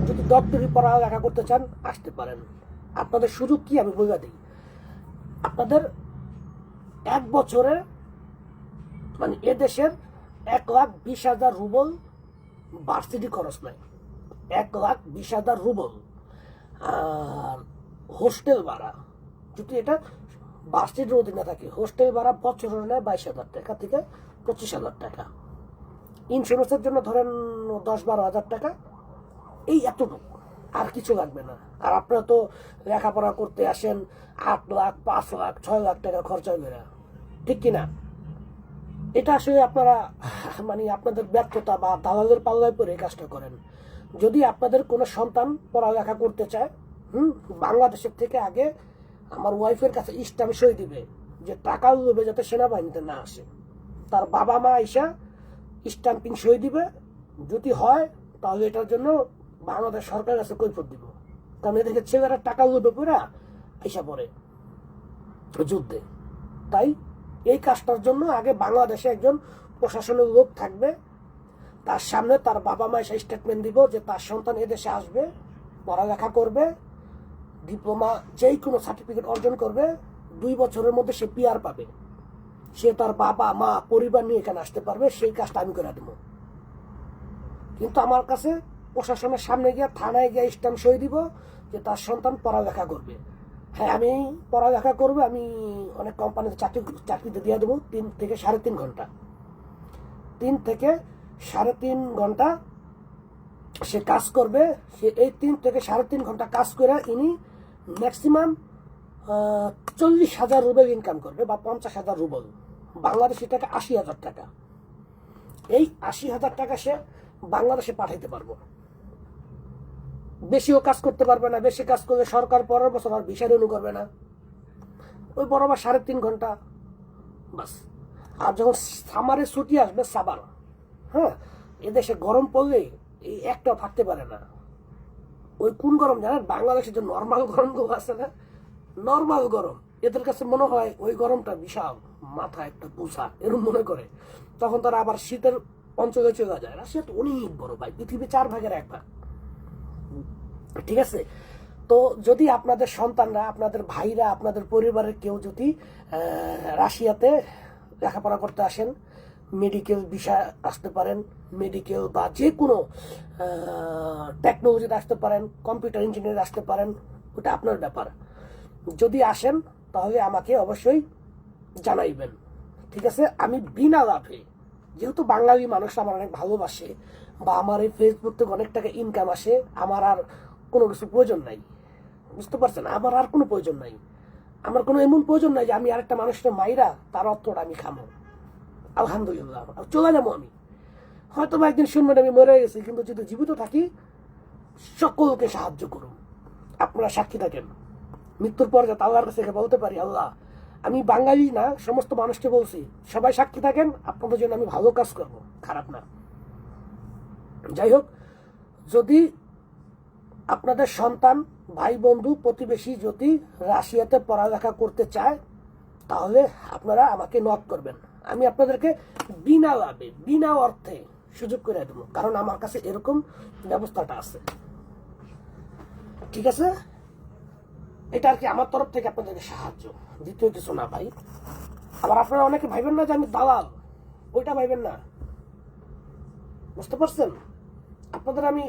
যদি ডক্টরি পড়ালেখা করতে চান আসতে পারেন। আপনাদের সুযোগ কি আমি বলে দিই। আপনাদের 1 বছরে মানে এদেশের 1,20,000 রুবল ভার্সিটি খরচ নাই, 1,20,000 রুবল। আর হোস্টেল ভাড়া যদি এটা ভার্সিটির অধীনে থাকে, হোস্টেল ভাড়া বছরের নেয় 22,000 টাকা থেকে 25,000 টাকা। ইন্স্যুরেন্সের জন্য ধরেন 10-12 হাজার টাকা, এই এতটুকু, আর কিছু লাগবে না। আর আপনারা তো লেখাপড়া করতে আসেন 8 লাখ 5 লাখ 6 লাখ টাকা খরচা হবে না, ঠিক কিনা? এটা আসলে আপনারা মানে আপনাদের ব্যর্থতা বা দালালের পাল্লায় পরে এই কাজটা করেন। যদি আপনাদের কোনো সন্তান পড়ালেখা করতে চায়, বাংলাদেশের থেকে আগে আমার ওয়াইফের কাছে স্ট্যাম্প সই দিবে যে টাকা লোভে যাতে সেনাবাহিনীতে না আসে। তার বাবা মা আইসা স্ট্যাম্পিং সই দিবে। যদি হয় তাহলে এটার জন্য বাংলাদেশ সরকারের কাছে কৈফিয়ত দিব। কারণ এদেরকে ছেলেরা টাকা লোভে পড়ে আইসা পড়ে যুদ্ধে। তাই এই কাজটার জন্য আগে বাংলাদেশে একজন প্রশাসনের লোক থাকবে, তার সামনে তার বাবা মা এসে স্টেটমেন্ট দিব যে তার সন্তান এদেশে আসবে, পড়ালেখা করবে, ডিপ্লোমা যেই কোনো সার্টিফিকেট অর্জন করবে, 2 বছরের মধ্যে সে পিআর পাবে, সে তার বাবা মা পরিবার নিয়ে এখানে আসতে পারবে। সেই কাজটা আমি করে দেবো। কিন্তু আমার কাছে প্রশাসনের সামনে গিয়ে থানায় গিয়ে স্ট্যাম্প সই দিব যে তার সন্তান পড়ালেখা করবে। হ্যাঁ, আমি পড়ালেখা করবো, আমি অনেক কোম্পানিতে চাকরিতে দিয়ে দেবো 3 থেকে 3.5 ঘন্টা, 3 থেকে 3.5 ঘন্টা সে কাজ করবে। সে এই 3 থেকে 3.5 ঘন্টা কাজ করে ইনি ম্যাক্সিমাম 40,000 রুবেল ইনকাম করবে বা 50,000 রুবেল, বাংলাদেশি টাকা 80,000 টাকা। এই 80,000 টাকা সে বাংলাদেশে পাঠাইতে পারবো। বেশিও কাজ করতে পারবে না, বেশি কাজ করলে সরকার পরের বছর আর ভিসা রিনিউ করবে না। ওই বরাবর 3.5 ঘন্টা বাস। আর যখন সামারে ছুটি আসবে সাবার, হ্যাঁ, এদেশে গরম পড়লে এই একটাও থাকতে পারে না। ওই কোন গরম জানেন? বাংলাদেশে যে নর্মাল গরম গুলো আছে না, নর্মাল গরম, এদের কাছে মনে হয় ওই গরমটা বিশাল, মাথা একটা পুষা এরকম মনে করে। তখন তারা আবার শীতের অঞ্চলে চলে যায়। রাশিয়া তো অনেক বড় ভাই, পৃথিবী 4 ভাগের 1 ভাগ, ঠিক আছে? তো যদি আপনাদের সন্তানরা, আপনাদের ভাইরা, আপনাদের পরিবারের কেউ যদি রাশিয়াতে লেখাপড়া করতে আসেন, মেডিকেল বিষয় আসতে পারেন, মেডিকেল বা যে কোনো টেকনোলজিতে আসতে পারেন, কম্পিউটার ইঞ্জিনিয়ার আসতে পারেন, ওটা আপনার ব্যাপার। যদি আসেন তাহলে আমাকে অবশ্যই জানাইবেন, ঠিক আছে? আমি বিনা লাভে, যেহেতু বাঙালি মানুষ আমার অনেক ভালোবাসে বা আমার এই ফেসবুক থেকে অনেক টাকা ইনকাম আসে, আমার আর কোনো কিছু প্রয়োজন নাই, বুঝতে পারছেন? আমার আর কোনো প্রয়োজন নাই। আমার কোনো এমন প্রয়োজন নাই যে আমি আরেকটা মানুষের মাইরা তার অর্থটা আমি খামো। আলহামদুলিল্লাহ, চলে যাবো আমি। হয়তো বা একদিন শুনবেন আমি মরে গেছি, কিন্তু যদি জীবিত থাকি সকলকে সাহায্য করুন। আপনারা সাক্ষী থাকেন, মৃত্যুর পর যাতে আল্লাহর কাছে বলতে পারি, আল্লাহ আমি বাঙালি না, সমস্ত মানুষকে বলছি, সবাই সাক্ষী থাকেন, আপনাদের জন্য আমি ভালো কাজ করব, খারাপ না। যাই হোক, যদি আপনাদের সন্তান, ভাই বন্ধু, প্রতিবেশী যদি রাশিয়াতে পড়ালেখা করতে চায় তাহলে আপনারা আমাকে নক করবেন। আমি আপনাদেরকে বিনা লাভে, বিনা অর্থে সুযোগ করে দেবো, কারণ আমার কাছে এরকম ব্যবস্থাটা আছে, ঠিক আছে? এটা আর কি আমার তরফ থেকে আপনাদেরকে সাহায্য, দ্বিতীয় কিছু না ভাই। আবার আপনারা অনেকে ভাইবেন না যে আমি দালাল, ওইটা ভাইবেন না, বুঝতে পারছেন? আপনাদের আমি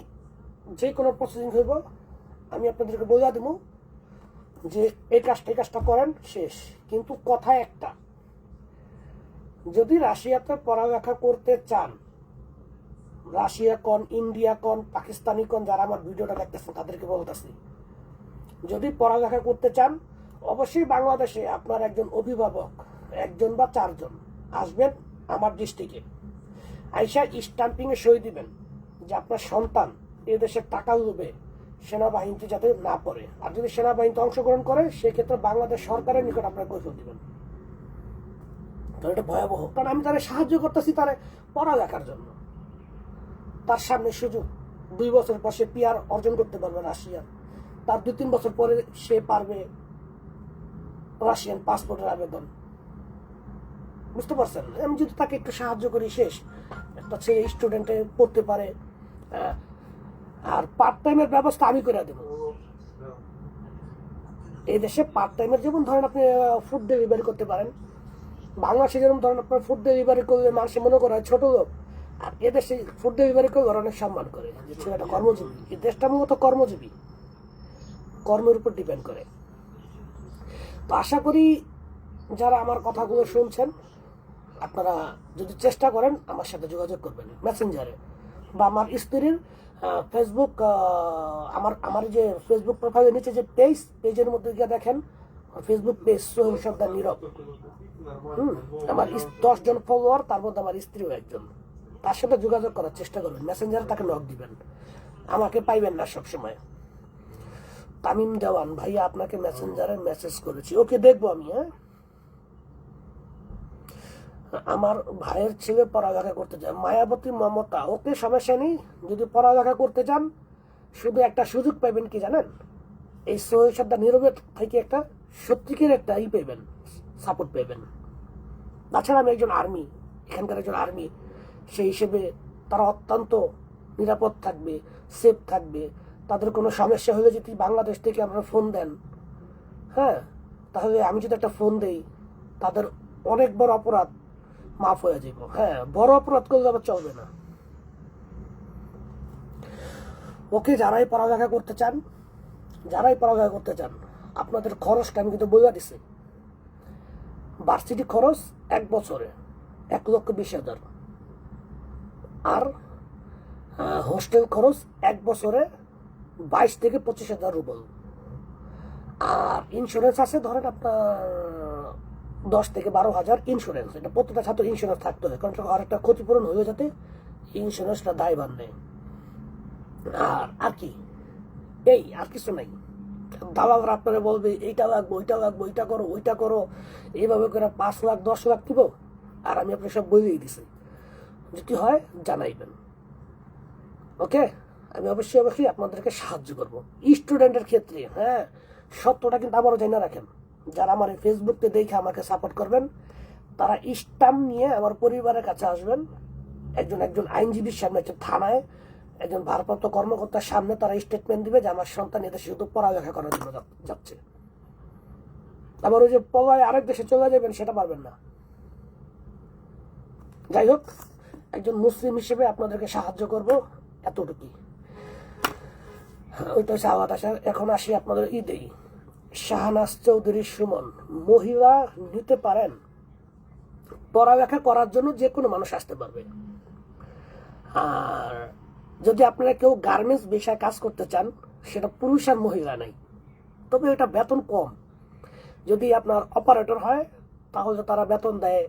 যে কোনো প্রসেসিং হইব আমি আপনাদেরকে বলে দেবো যে এই কাজটা করেন, শেষ। কিন্তু কথা একটা, যদি রাশিয়াতে পড়ালেখা করতে চান, রাশিয়া কন, ইন্ডিয়া কন, পাকিস্তানি কন, যারা আমার ভিডিওটা দেখতেছেন তাদেরকে বলতেছি, যদি পড়ালেখা করতে চান অবশ্যই বাংলাদেশে আপনার একজন অভিভাবক, 1 জন বা 4 জন আসবেন আমার ডিস্ট্রিক্টে, আইসা স্ট্যাম্পিংয়ে সই দিবেন যে আপনার সন্তান এদেশের টাকা লোভে সেনাবাহিনীতে যাতে না পড়ে। আর যদি সেনাবাহিনীতে অংশগ্রহণ করে সেক্ষেত্রে বাংলাদেশ সরকারের নিকট আপনারা কৈফিয়ত দিবেন। এটা ভয়াবহ, কারণ আমি তারা সাহায্য করতেছি তারা পড়ালেখার জন্য। তার সামনে সুযোগ, 2 বছর পর সে পিআর অর্জন করতে পারবে রাশিয়া, তার 2-3 বছর পরে সে পারবে রাশিয়ান পাসপোর্টের আবেদন, বুঝতে পারছেন? আমি যদি তাকে একটু সাহায্য করি শেষ, একটা ছেলে স্টুডেন্টে পড়তে পারে। আর পার্ট টাইমের ব্যবস্থা আমি করে দেবো। এই দেশে পার্ট টাইমের যেমন ধরেন আপনি ফুড ডেলিভারি করতে পারেন, বাংলাদেশে যেমন ধরেন আপনার ফুড ডেলিভারি করলে মানুষ মনে করে ছোট লোক, আর এদেশে ফুড ডেলিভারি করলে অনেক সম্মান করে যে ছেলেটা কর্মজীবী। এই দেশটা মূলত কর্মজীবী, কর্মের উপর ডিপেন্ড করে। তো আশা করি যারা আমার কথাগুলো শুনছেন, আপনারা যদি চেষ্টা করেন আমার সাথে যোগাযোগ করবেন মেসেঞ্জারে, বা আমার স্ত্রীর ফেসবুক, আমার যে ফেসবুক প্রোফাইলের নিচে যে পেজের মধ্যে গিয়ে দেখেন ফেসবুক পেজ সোহেল সর্দার নীরব। আমার 10 জন ফলোয়ার, তার মধ্যে আমার স্ত্রীও একজন। তার সাথে যোগাযোগ করার চেষ্টা করবেন, মেসেঞ্জারে তাকে নক দিবেন, আমাকে পাইবেন না সবসময়। তামিম দেওয়ান ভাইয়া আপনাকে মেসেঞ্জারে মেসেজ করেছি, ওকে দেখবো আমি। আমার ভাইয়ের ছেলে পড়ালেখা করতে চায়, মায়াবতী মমতা, ওকে সমস্যা নেই। যদি পড়ালেখা করতে চান, শুধু একটা সুযোগ পাইবেন কি জানেন, এই সোহেল সর্দার নীরবের থেকে একটা সত্যিকের একটা পাইবেন, সাপোর্ট পাইবেন। তাছাড়া আমি একজন আর্মি, এখানকার একজন আর্মি, সেই হিসেবে তারা অত্যন্ত নিরাপদ থাকবে, সেফ থাকবে। তাদের কোনো সমস্যা হলে যদি বাংলাদেশ থেকে আপনারা ফোন দেন, হ্যাঁ, তাহলে আমি যদি একটা ফোন দেই, তাদের অনেক বড় অপরাধ মাফ হয়ে যাব। হ্যাঁ, বড় অপরাধ করলে আবার চলবে না। ওকে, যারাই পড়ালেখা করতে চান, আপনাদের খরচটা আমি কিন্তু বইয়া দিছি। ভার্সিটি খরচ 1 বছরে 1,20,000, আর হোস্টেল খরচ 1 বছরে 22 থেকে 25,000 রুবল। আর ইন্স্যুরেন্স আছে ধরেন আপনার 10 থেকে 12,000 ইন্স্যুরেন্স। এটা প্রত্যেকটা ছাত্র ইন্স্যুরেন্স থাকতে হয়, কারণ আর একটা ক্ষতিপূরণ হয়ে যাতে ইন্স্যুরেন্সটা দায়ভার নেয়। আর কি, এই আর কিছু নাই। দালালরা আপনারা বলবে এইটা লাগবো, ওইটা লাগবো, ওইটা করো, এইভাবে করে 5 লাখ 10 লাখ দিব। আর আমি আপনার সব বলেই দিছি, যদি হয় জানাইবেন। ওকে, আমি অবশ্যই আপনাদেরকে সাহায্য করব স্টুডেন্টের ক্ষেত্রে। হ্যাঁ, সত্যটা কিন্তু আবারও জানা রাখেন, যারা আমার ফেসবুককে দেখে আমাকে সাপোর্ট করবেন, তারা স্ট্যাম্প নিয়ে আমার পরিবারের কাছে আসবেন। একজন আইনজীবীর সামনে, একজন থানায়, একজন ভারপ্রাপ্ত কর্মকর্তার সামনে তারা স্টেটমেন্ট দিবে যে আমার সন্তান এদেশে শুধু পড়ালেখা করার জন্য যাচ্ছে। আবার ওই যে পলায় আরেক দেশে চলে যাবেন, সেটা পারবেন না। যাই হোক, একজন মুসলিম হিসেবে আপনাদেরকে সাহায্য করব, এতটুকুই। ওইটা হচ্ছে আওয়াজ আসার। এখন আসি আপনাদের ঈদেই। শাহনাজ চৌধুরী সুমন, মহিলা নিতে পারেন, পড়ালেখা করার জন্য যে কোনো মানুষ আসতে পারবে। আর যদি আপনারা কেউ গার্মেন্টস বিষয়ে কাজ করতে চান, সেটা পুরুষ আর মহিলা নাই, তবে এটা বেতন কম। যদি আপনার অপারেটর হয়, তাহলে তারা বেতন দেয়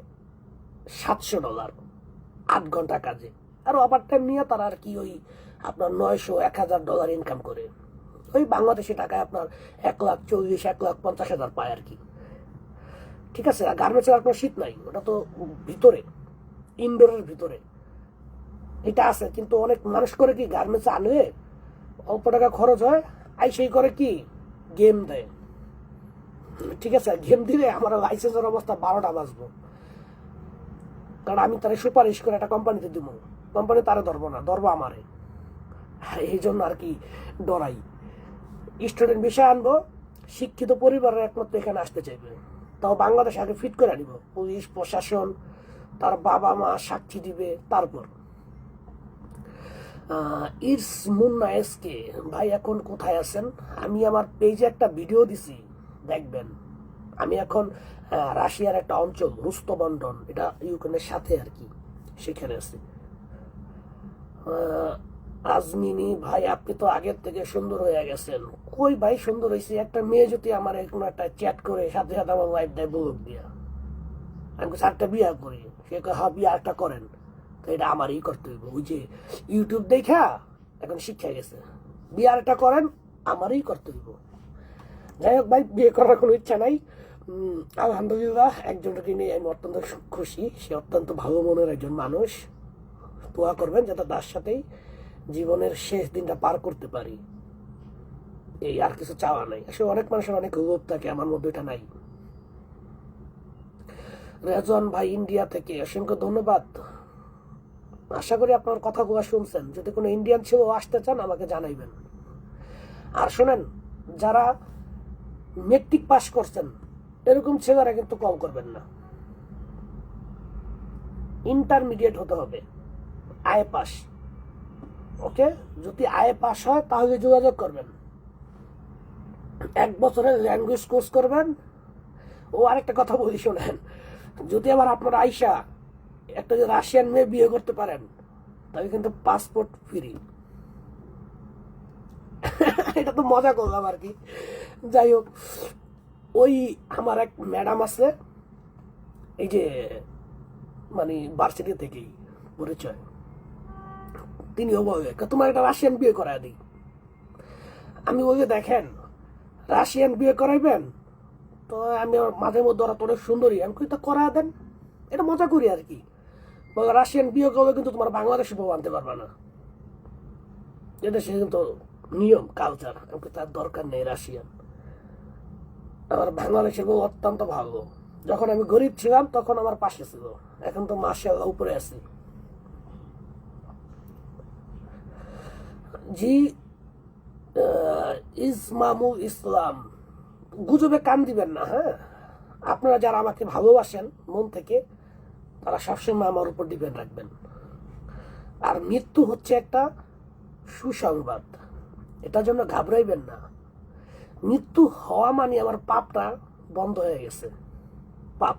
$700, 8 ঘন্টা কাজে। আর ওভার টাইম নিয়ে তারা আর কি ওই আপনার $900-1,000 ইনকাম করে। ওই বাংলাদেশি টাকায় আপনার 1,40,000-1,50,000 পায় আর কি। ঠিক আছে, গার্মেন্টসের আপনার শীত নাই, ওটা তো ভিতরে, ইনডোরের ভিতরে এটা আছে। কিন্তু অনেক মানুষ করে কি, গার্মেন্টস আনবে, অল্প টাকা খরচ হয়, সেই করে কি গেম দেয়। ঠিক আছে, গেম দিলে আমার লাইসেন্সের অবস্থা 12টা বাজবো, কারণ আমি তারা সুপারিশ করে একটা কোম্পানিতে দিব, কোম্পানি তারা ধরবো না, ধরবো আমারে। এই জন্য আর কি ডরাই। স্টুডেন্ট বিষয় আনবো, শিক্ষিত পরিবারের একমাত্র এখানে আসতে চাইবে, তাও বাংলাদেশ আগে ফিট করে নিব, পুলিশ প্রশাসন, তার বাবা মা সাক্ষী দিবে। তারপর ইটস মুন্না এসকে ভাই, এখন কোথায় আছেন? আমি আমার পেজে একটা ভিডিও দিছি, দেখবেন। আমি এখন রাশিয়ার একটা অঞ্চল রুস্তবন্ডন, এটা ইউক্রেনের সাথে আর কি, সেখানে আছি। আজমিনী ভাই, আপনি তো আগের থেকে সুন্দর হয়ে গেছেন। কই ভাই সুন্দর হয়েছে? একটা মেয়ে যদি আমার কোনো একটা চ্যাট করে সাথে সাথে আমার ওয়াইফ দেয় ব্লক দিয়া, আমি একটা বিয়া করি, সে হ্যাঁ বিয়া একটা করেন, তো এটা আমারই করতে হইব। ওই যে ইউটিউব দেখা এখন শিক্ষা গেছে, বিয়ে একটা করেন, আমারই করতে হইব। যাই হোক ভাই, বিয়ে করার কোনো ইচ্ছা নাই। আলহামদুলিল্লাহ, একজনকে নিয়ে আমি অত্যন্ত খুশি, সে অত্যন্ত ভালো মনের একজন মানুষ। দোয়া করবেন যাতে তার সাথেই জীবনের শেষ দিনটা পার করতে পারি, এই আর কিছু চাওয়া নাই। আসলে অনেক মানুষের অনেক লোভ থাকে, আমার মধ্যে এটা নাই। রেজন ভাই ইন্ডিয়া থেকে অসংখ্য ধন্যবাদ। আশা করি আপনার কথাগুলো শুনছেন। যদি কোনো ইন্ডিয়ান ছেলে আসতে চান আমাকে জানাইবেন। আর শোনেন, যারা মেট্রিক পাস করছেন এরকম ছেলেরা কিন্তু কল করবেন না। ইন্টারমিডিয়েট হতে হবে, আয়ে পাস। ওকে, যদি আয়ে পাস হয় তাহলে যোগাযোগ করবেন। 1 বছরের ল্যাঙ্গুয়েজ কোর্স করবেন। ও আরেকটা কথা বলি শোনেন, যদি আবার আপনার আইসা একটা যে রাশিয়ান মেয়ে বিয়ে করতে পারেন তাহলে কিন্তু পাসপোর্ট ফ্রি। এটা তো মজা করলাম আর কি। যাই হোক, ওই আমার এক ম্যাডাম আছে, এই যে মানে ভার্সিটি থেকেই পরিচয়, তিনিও বলবে তোমার একটা রাশিয়ান বিয়ে করায় দিই। আমি বলবে দেখেন, রাশিয়ান বিয়ে করাইবেন তো আমি মাঝে মধ্যে ওরা তো অনেক সুন্দরী, আমি কই তো করা দেন। এটা মজা করি আর কি। বলে রাশিয়ান বিয়ে করলে কিন্তু তোমার বাংলাদেশে বউ আনতে পারবে না, এদেশে কিন্তু নিয়ম কালচার। আমাকে তার দরকার নেই রাশিয়ান। আমার বাংলাদেশের বউ অত্যন্ত ভালো। যখন আমি গরিব ছিলাম তখন আমার পাশে ছিল, এখন তো মাশাআল্লাহ উপরে আছি। জি, ইসমামুল ইসলাম, গুজবে কান দিবেন না। হ্যাঁ, আপনারা যারা আমাকে ভালোবাসেন মন থেকে তারা সবসময় আমার উপর ডিপেন্ড রাখবেন। আর মৃত্যু হচ্ছে একটা সুসংবাদ, এটার জন্য ঘাবড়াইবেন না। মৃত্যু হওয়া মানে আমার পাপটা বন্ধ হয়ে গেছে। পাপ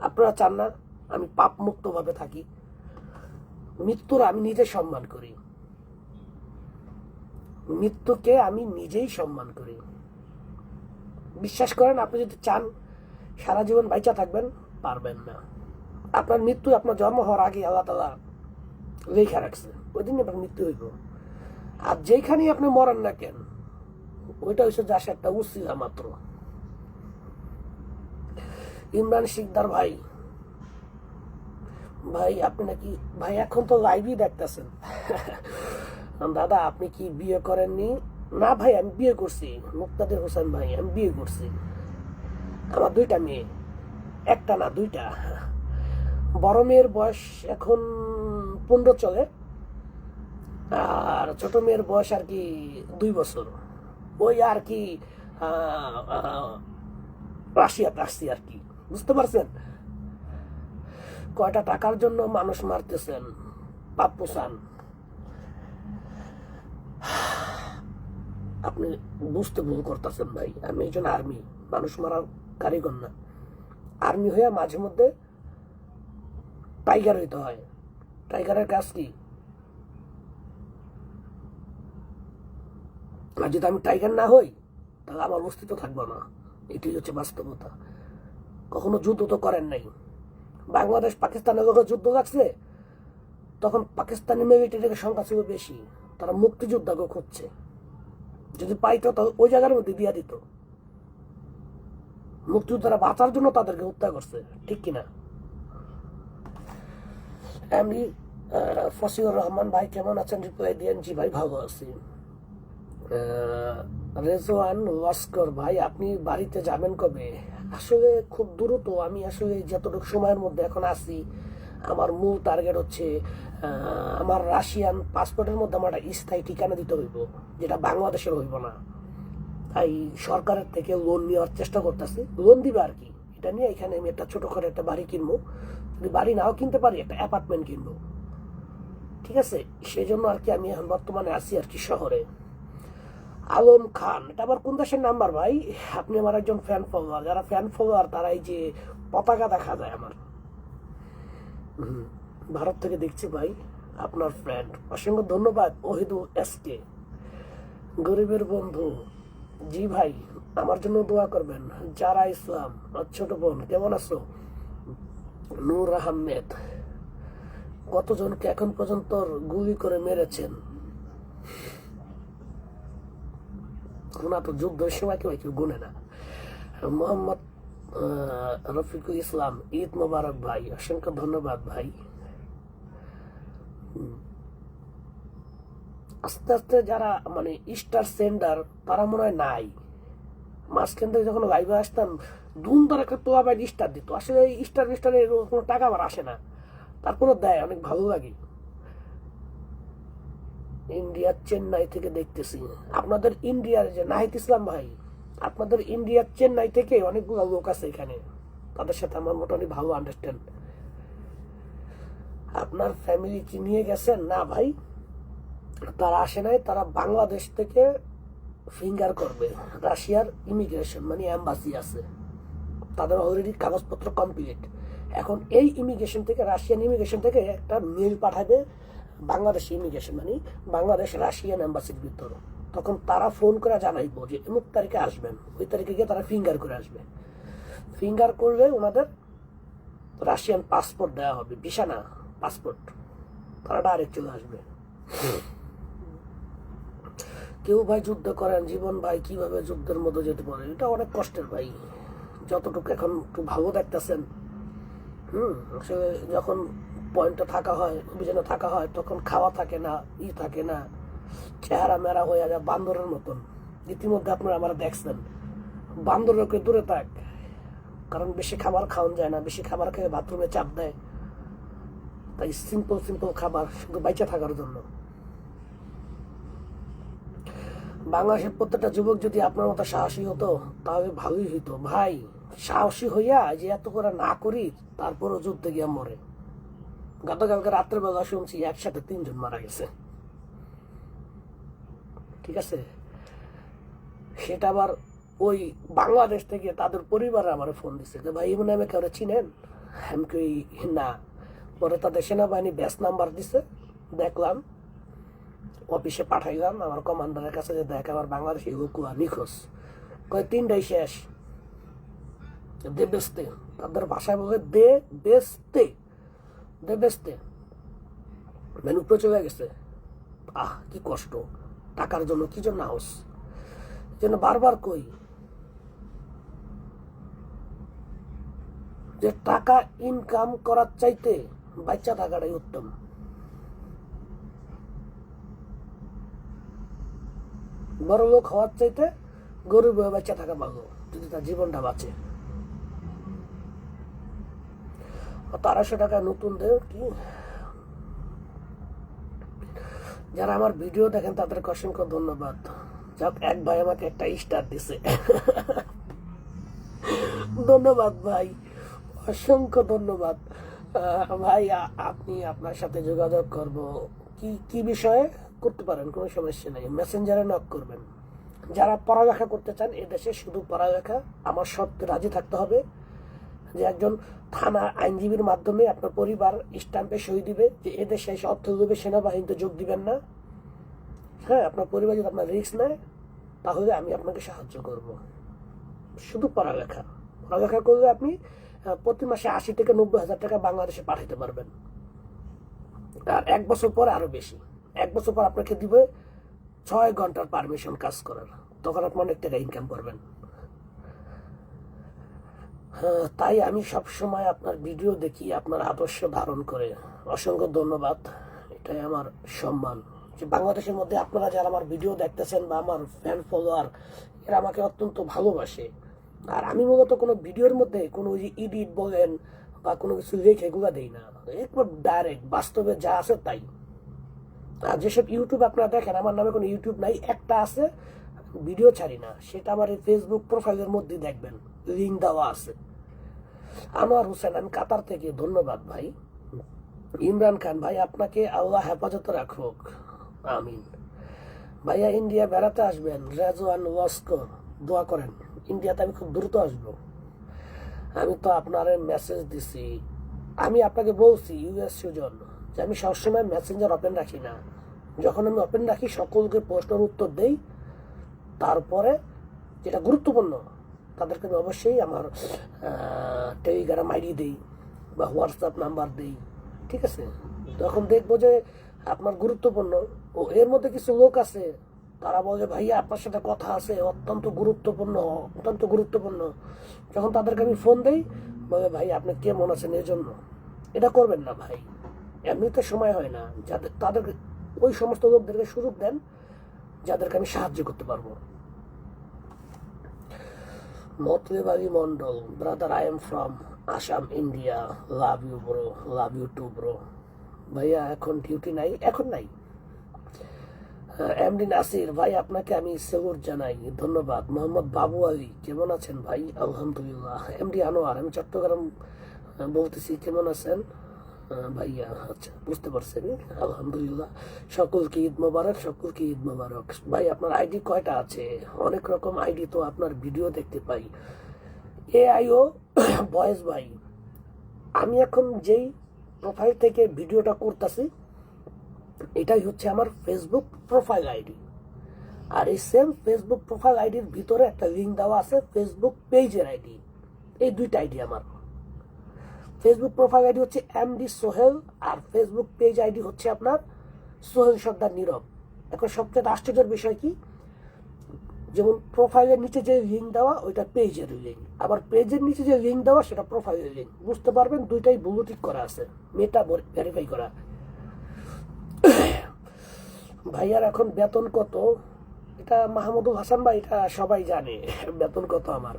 আপনারা চান না আমি পাপ মুক্ত ভাবে থাকি। মৃত্যুর আমি নিজে সম্মান করি, মৃত্যুকে আমি নিজেই সম্মান করি। বিশ্বাস করেন, আপনি যদি চান সারা জীবন বাইচা থাকবেন, পারবেন না। আপনার মৃত্যু আপনার জন্ম হওয়ার আগে আল্লাহ তাআলা লেখা রাখছে, ওই দিন আপনার মৃত্যু হইব। আর যেখানেই আপনি মরেন না কেন, ওইটা হচ্ছে যা একটা উসিলা মাত্র। ইমরান শিকদার ভাই, ভাই আপনি নাকি ভাই এখন তো লাইভই দেখতেছেন। দাদা আপনি কি বিয়ে করেননি? না ভাই, আমি বিয়ে করছি। মুক্তাদির হোসেন ভাই, আমি বিয়ে করছি। আমার 2টা মেয়ে, একটা না 2টা। বড় মেয়ের বয়স এখন 15 চলে, আর ছোট মেয়ের বয়স আর কি 2 বছর। ওই আর কি রাশিয়াতে আসছি আর কি, বুঝতে পারছেন? কয়টা টাকার জন্য মানুষ মারতেছেন, পাপ পোষান। আপনি বুঝতে ভুল করতেছেন ভাই। আমি একজন আর্মি, মানুষ মারার কারিগর না। আর্মি হয়ে মাঝে মধ্যে টাইগার হইতে হয়। টাইগারের কাজ কি? আর যদি আমি টাইগার না হই তাহলে আমার অস্তিত্ব থাকবো না। এটাই হচ্ছে বাস্তবতা। কখনো যুদ্ধ তো করেন নাই। বাংলাদেশ পাকিস্তানের যখন যুদ্ধ লাগছে তখন পাকিস্তানি মিলিটারির সংখ্যা ছিল বেশি, তারা মুক্তিযোদ্ধাকে খুঁজছে। যদি পাইতো তাহলে ওই জায়গার মধ্যে দিয়া দিত। মুক্তিযোদ্ধারা বাঁচার জন্য তাদেরকে হত্যা করছে, ঠিক কিনা? আমি ফসিউর রহমান ভাই কেমন আছেন? রিপ্লাই দিয়েন। জি ভাই ভালো আছি। রেজওয়ান লস্কর ভাই, আপনি বাড়িতে যাবেন কবে? আসলে খুব দ্রুত। আমি আসলে যতটুকু সময়ের মধ্যে এখন আছি, আমার মূল টার্গেট হচ্ছে আমার রাশিয়ান পাসপোর্টের মধ্যে আমার একটা স্থায়ী ঠিকানা দিতে হইব, যেটা বাংলাদেশের হইব না। তাই সরকারের থেকে লোন নেওয়ার চেষ্টা করতেছি। লোন দিবে আর কি, এটা নিয়ে এখানে আমি একটা ছোট করে একটা বাড়ি কিনবো। যদি বাড়ি নাও কিনতে পারি, একটা অ্যাপার্টমেন্ট কিনবো। ঠিক আছে, সেই জন্য আর কি আমি এখন বর্তমানে আছি আর কি শহরে। আলম খান, এটা আবার কোন দেশের নাম্বার ভাই? আপনি আমার একজন ফ্যান ফলোয়ার। যারা ফ্যান ফলোয়ার তারা এই যে পতাকা দেখা যায় আমার। ভারত থেকে দেখছি ভাই, আপনার ফ্রেন্ড। অসংখ্য ধন্যবাদ ওহিদুল এসকে, গরিবের বন্ধু। জি ভাই, আমার জন্য দোয়া করবেন। যারা ইসলাম, ছোট বোন কেমন আছো? নূর আহমেদ, কতজনকে এখন পর্যন্ত গুলি করে মেরেছেন? গুণা তো যুদ্ধের সময় কেউ গুনে না। মোহাম্মদ রফিকুল ইসলাম, ঈদ মোবারক ভাই। অসংখ্য ধন্যবাদ ভাই। আস্তে আস্তে যারা মানে স্টার সেন্ডার তারা মনে হয় নাই। মাঝখান থেকে যখন লাইভে আসতাম ধুমধার একটা তোলা বাইন স্টার দিত। আসলে এই স্টারের কোনো টাকা আবার আসে না, তারপরে দেয়, অনেক ভালো লাগে। ইন্ডিয়ার চেন্নাই থেকে দেখতেছি আপনাদের ইন্ডিয়ার যে নাহিদ ইসলাম ভাই, আপনাদের ইন্ডিয়ার চেন্নাই থেকে অনেকগুলো লোক আছে এখানে, তাদের সাথে আমার মোটামুটি ভালো আন্ডারস্ট্যান্ড। আপনার ফ্যামিলি কি নিয়ে গেছেন? না ভাই, তারা আসে নাই, তারা বাংলাদেশ থেকে ফিঙ্গার করবে। রাশিয়ার ইমিগ্রেশন মানে এম্বাসি আছে, তাদের অলরেডি কাগজপত্র কমপ্লিট। এখন এই ইমিগ্রেশন থেকে, রাশিয়ান ইমিগ্রেশন থেকে একটা মেল পাঠাবে বাংলাদেশ ইমিগ্রেশন মানে বাংলাদেশ রাশিয়ান এম্বাসির ভিতর। তখন তারা ফোন করে জানাইবো যে অমুক তারিখে আসবেন, ওই তারিখে গিয়ে তারা ফিঙ্গার করে আসবে। ফিঙ্গার করলে ওনাদের রাশিয়ান পাসপোর্ট দেওয়া হবে, ভিসা না পাসপোর্ট, তারা ডাইরেক্ট চলে আসবে। কেউ ভাই যুদ্ধ করেন, জীবন ভাই কিভাবে যুদ্ধের মধ্যে যেতে পারে? এটা অনেক কষ্টের ভাই, যতটুকু এখন একটু ভালো দেখতেছেন। আসলে যখন পয়েন্টে থাকা হয়, অভিযানে থাকা হয়, তখন খাওয়া থাকে না, থাকে না, চেহারা মেরা হয়ে যায় বান্দরের মতন। ইতিমধ্যে আপনারা আমার দেখছেন, বান্দরকে দূরে থাক, কারণ বেশি খাবার খাওয়ান যায় না, বেশি খাবার খেয়ে বাথরুমে চাপ দেয়। তাই সিম্পল খাবার শুধু বাইচা থাকার জন্য। বাংলাদেশের প্রত্যেকটা যুবক যদি আপনার মতো সাহসী হতো তাহলে ভালোই হইতো ভাই। সাহসী হইয়া যে এত করে না করি, তারপরও যুদ্ধে গিয়ে মরে। গতকালকে রাত্রেবেলা শুনছি একসাথে 3 জন মারা গেছে। ঠিক আছে, সেটা আবার ওই বাংলাদেশ থেকে তাদের পরিবারে আমার ফোন দিচ্ছে যে ভাই মনে আমি কেউ চিনেন? আমি কই না। পরে তাদের সেনাবাহিনী ব্যাস নাম্বার দিছে, দেখলাম, অফিসে পাঠাইলাম আমার কমান্ডারের কাছে, যে দেখ আমার বাংলাদেশি হুকুয়া নিখোঁজ। কয় 3টাই শেষ, দে বেস্তে, তাদের ভাষায় বলে দে বেস্তে, দে বেস্তে, মানে উপরে চলে গেছে। কি কষ্ট, টাকার জন্য কি জন্য হাউস, যেন বারবার কই যে টাকা ইনকাম করার চাইতে বাচ্চা থাকাটাই উত্তম। বড় লোক হওয়ার চাইতে গরিব হয়ে বাচ্চা থাকা ভালো, যদি তার জীবনটা বাঁচে। 1300 টাকা নতুন দেয় কি? যারা আমার ভিডিও দেখেন তাদেরকে অসংখ্য ধন্যবাদ। যাক, এক ভাই আমাকে একটা স্টার দিছে, ধন্যবাদ ভাই, অসংখ্য ধন্যবাদ ভাই। আপনি আপনার সাথে যোগাযোগ করব, কি বিষয়ে করতে পারেন, কোনো সমস্যা নেই, মেসেঞ্জারে নক করবেন। যারা পড়ালেখা করতে চান এদেশে, শুধু পড়ালেখা, আমার শর্তে রাজি থাকতে হবে যে একজন থানা আইনজীবীর মাধ্যমে আপনার পরিবার স্ট্যাম্পে সই দিবে যে এদেশে এসে অর্থ দেবে, সেনাবাহিনীতে যোগ দিবেন না। হ্যাঁ, আপনার পরিবার যদি আপনার রিস্ক নেয় তাহলে আমি আপনাকে সাহায্য করব। শুধু পড়ালেখা করলে আপনি প্রতি মাসে 80 থেকে 90,000 টাকা বাংলাদেশে পাঠাতে পারবেন। আর 1 বছর পরে আরো বেশি, 1 বছর পর আপনাকে দিবে 6 ঘন্টার পারমিশন কাজ করার, তখন আপনি অনেক টাকা ইনকাম করবেন। তাই আমি সব সময় আপনার ভিডিও দেখি, আপনার আদর্শ ধারণ করে। অসংখ্য ধন্যবাদ, এটাই আমার সম্মান যে বাংলাদেশের মধ্যে আপনারা যারা আমার ভিডিও দেখতেছেন বা আমার ফ্যান ফলোয়ার, এরা আমাকে অত্যন্ত ভালোবাসে। আর আমি মূলত কোনো ভিডিওর মধ্যে কোনো যে এডিট বলেন বা কোনো কিছু লেখে এগুলো দেই না, একবার ডাইরেক্ট বাস্তবে যা আছে তাই। আর যেসব ইউটিউব আপনারা দেখেন, আমার নামে কোনো ইউটিউব নাই, একটা আছে, ভিডিও ছাড়ি না, সেটা আমার এই ফেসবুক প্রোফাইলের মধ্যে দেখবেন, লিঙ্ক দেওয়া আছে। আনোয়ার হোসেন, আমি কাতার থেকে, ধন্যবাদ ভাই। ইমরান খান ভাই, আপনাকে আল্লাহ হেফাজতে রাখুক, আমিন। ভাইয়া ইন্ডিয়া বেড়াতে আসবেন, রেজওয়ান লস্কর, দোয়া করেন। ইন্ডিয়াতে আমি খুব দ্রুত আসবো। আমি তো আপনার মেসেজ দিছি, আমি আপনাকে বলছি ইউএস সুজন যে আমি সবসময় মেসেঞ্জার ওপেন রাখি না। যখন আমি ওপেন রাখি সকলকে প্রশ্নের উত্তর দেই, তারপরে যেটা গুরুত্বপূর্ণ তাদেরকে আমি অবশ্যই আমার টেলিগ্রাম আইডি দিই বা হোয়াটসঅ্যাপ নাম্বার দিই। ঠিক আছে, তখন দেখবো যে আপনার গুরুত্বপূর্ণ, ও এর মধ্যে কিছু লোক আছে তারা বলে ভাইয়া আপনার সাথে কথা আছে, অত্যন্ত গুরুত্বপূর্ণ। যখন তাদেরকে আমি ফোন দিই, বলে ভাই আপনি কেমন আছেন, এই জন্য। এটা করবেন না ভাই, এমনিতে সময় হয় না। তাদেরকে ওই সমস্ত লোকদেরকে সুযোগ দেন যাদেরকে আমি সাহায্য করতে পারবো। Motleb Ali Mondal, brother I am from Assam India, love you bro, love you too bro. ভাইয়া এখন ডিউটি নাই? এখন নাই। এমডি নাসির ভাই, আপনাকে আমি সেলুট জানাই, ধন্যবাদ। মোহাম্মদ বাবু আলী, কেমন আছেন ভাই? আলহামদুলিল্লাহ। এমডি আনোয়ার, আমি চট্টগ্রাম বলতেছি, কেমন আছেন ভাইয়া? আচ্ছা, বুঝতে পারছেন, আলহামদুলিল্লাহ। সকলকে ঈদ মোবারক, সকলকে ঈদ মোবারক। ভাই আপনার আইডি কয়টা আছে? অনেক রকম আইডি তো আপনার ভিডিও দেখতে পাই। এআইও বয়েস ভাই, আমি এখন যেই প্রোফাইল থেকে ভিডিওটা করতেছি এটাই হচ্ছে আমার ফেসবুক প্রোফাইল আইডি। আর এই সেম ফেসবুক প্রোফাইল আইডির ভিতরে একটা লিঙ্ক দেওয়া আছে ফেসবুক পেজের আইডি। এই দুইটা আইডি আমার। ফেসবুক প্রোফাইল আইডি হচ্ছে এমডি সোহেল, আর ফেসবুক পেজ আইডি হচ্ছে আপনার সোহেল সর্দার নীরব। এখন সবচেয়ে আশ্চর্যের বিষয় কি, যেমন প্রোফাইলের নিচে যে লিঙ্ক দেওয়া ওইটা পেজের লিঙ্ক, আবার পেজের নিচে যে লিঙ্ক দেওয়া সেটা প্রোফাইলের লিঙ্ক। বুঝতে পারবেন দুইটাই ব্লু টিক করা আছে, মেটা ভেরিফাই করা। ভাইয়ার এখন বেতন কত? এটা মাহমুদুল হাসান ভাই, এটা সবাই জানে বেতন কত আমার।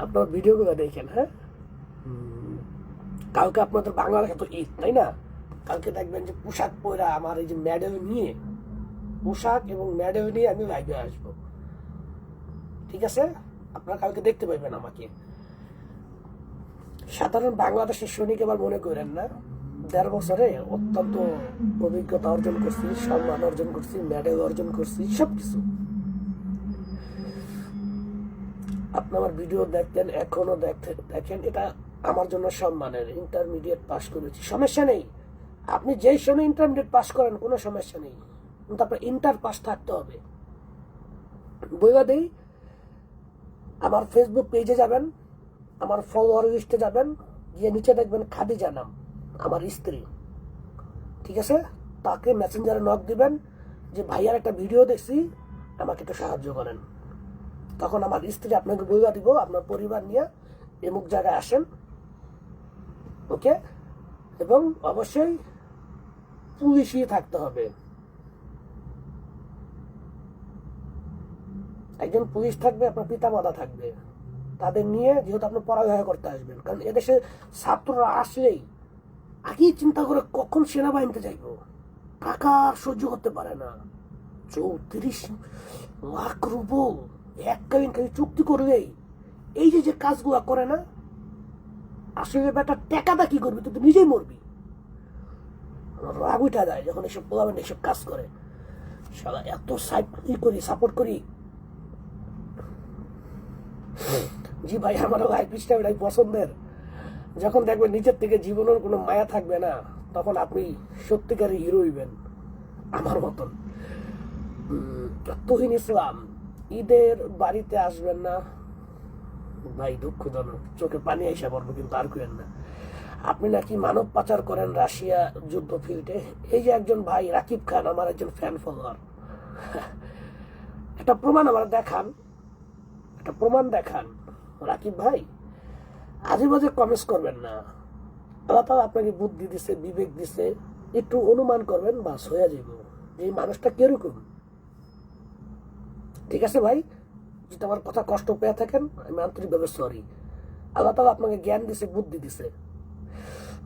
আপনার ভিডিওগুলো দেখেন। হ্যাঁ, কালকে আপনাদের বাংলাদেশে তো ঈদ, তাই না? কালকে দেখবেন যে পোশাক পরা আমার এই যে মেডেল নিয়ে, পোশাক এবং মেডেল নিয়ে আমি লাইভে আসবো। ঠিক আছে, আপনারা কালকে দেখতে পাইবেন আমাকে। সাধারণ বাংলাদেশের সৈনিক এবার মনে করেন না। ১.৫ বছরে অত্যন্ত অভিজ্ঞতা অর্জন করছি, সম্মান অর্জন করছি, মেডেল অর্জন করছি, সবকিছু। আপনি আমার ভিডিও দেখতেন, এখনো দেখেন, এটা আমার জন্য সম্মানের। ইন্টারমিডিয়েট পাস করেছি, সমস্যা নেই। আপনি যেই সময় ইন্টারমিডিয়েট পাস করেন কোনো সমস্যা নেই, কিন্তু আপনার ইন্টার পাস থাকতে হবে। বইবা দেই, আমার ফেসবুক পেজে যাবেন, আমার ফলোয়ার লিস্টে যাবেন, গিয়ে নিচে দেখবেন খাদিজা নাম, আমার স্ত্রী। ঠিক আছে, তাকে মেসেঞ্জারে নক দিবেন যে ভাইয়ার একটা ভিডিও দেখছি, আমাকে একটু সাহায্য করেন। তখন আমার স্ত্রী আপনাকে বইবা দিব, আপনার পরিবার নিয়ে এমুক জায়গায় আসেন, ওকে। এবং অবশ্যই পুলিশই থাকতে হবে, একজন পুলিশ থাকবে, আপনার পিতা মাতা থাকবে, তাদের নিয়ে যেহেতু আপনি পড়ালেখা করতে আসবেন। কারণ এদেশে ছাত্ররা আসলেই আগেই চিন্তা করে কখন সেনাবাহিনীতে যাইব, টাকা সহ্য করতে পারে না। ৩৪ লাখ রুবল এককালীন চুক্তি করবেই, এই যে কাজগুলো করে না, আসলে বেটা টাকাটা কি করবি, তুই তো নিজেই মরবি। রাগ উঠা যায় যখন এসব পোলাবেন এসব কাজ করে। সারা এত সাপোর্ট করি। জি ভাই, আমার লাইফ স্টাইল পছন্দের। যখন দেখবেন নিজের থেকে জীবনের কোনো মায়া থাকবে না, তখন আপনি সত্যিকারের হিরো হইবেন আমার মতন। তুহিন ইসলাম, ঈদের বাড়িতে আসবেন না ভাই? দুঃখজনক, চোখে পানি আইসা পড়বো, কিন্তু আর করেন না। আপনি নাকি মানব পাচার করেন রাশিয়া যুদ্ধ ফিল্ডে। এই যে একজন ভাই রাকিব খান, আমার একজন ফ্যান ফলোয়ার, একটা প্রমাণ আমার দেখান, একটা প্রমাণ দেখান রাকিব ভাই। আজে বাজে কমেন্টস করবেন না। আল্লাহ তাআলা আপনাকে বুদ্ধি দিছে, বিবেক দিছে, একটু অনুমান করবেন, বাস হয়ে যাব যে এই মানুষটা কিরকম। ঠিক আছে ভাই, যদি আমার কথা কষ্ট পেয়ে থাকেন আমি আন্তরিকভাবে সরি। আল্লাহ তাআলা আপনাকে জ্ঞান দিছে, বুদ্ধি দিছে।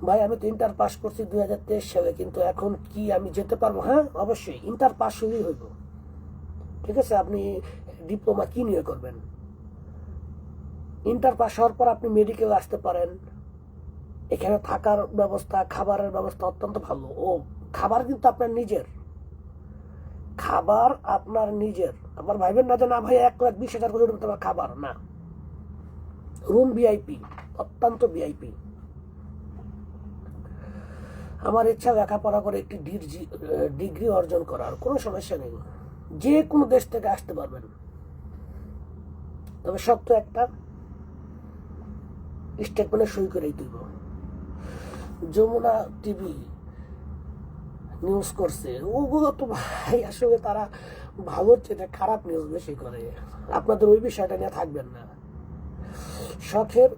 ভাই আমি তো ইন্টার পাস করছি 2023 সালে, কিন্তু এখন কি আমি যেতে পারবো? হ্যাঁ অবশ্যই, ইন্টার পাস হলেই হইব। ঠিক আছে, আপনি ডিপ্লোমা কি নিয়ে করবেন? ইন্টার পাস হওয়ার পর আপনি মেডিকেল আসতে পারেন। এখানে থাকার ব্যবস্থা, খাবারের ব্যবস্থা অত্যন্ত ভালো। ও খাবার কিন্তু আপনার নিজের, খাবার আপনার নিজের। আবার ভাইবেন না যে না ভাই 1,20,000 করে তোমার খাবার না। রুম ভিআইপি, অত্যন্ত ভিআইপি। আমার ইচ্ছা লেখাপড়া করে একটি ডিগ্রি অর্জন করার, কোনো সমস্যা নেই, যে কোনো দেশ থেকে আসতে পারবেন। তবে সত্য একটা, স্টেটমেন্টে সই করেই দিব। যমুনা টিভি নিউজ করছে, ওগুলো তো ভাই আসলে তারা ভালোর চেয়ে খারাপ নিউজ বেশি করে। আপনাদের ওই বিষয়টা নিয়ে থাকবেন না। শখের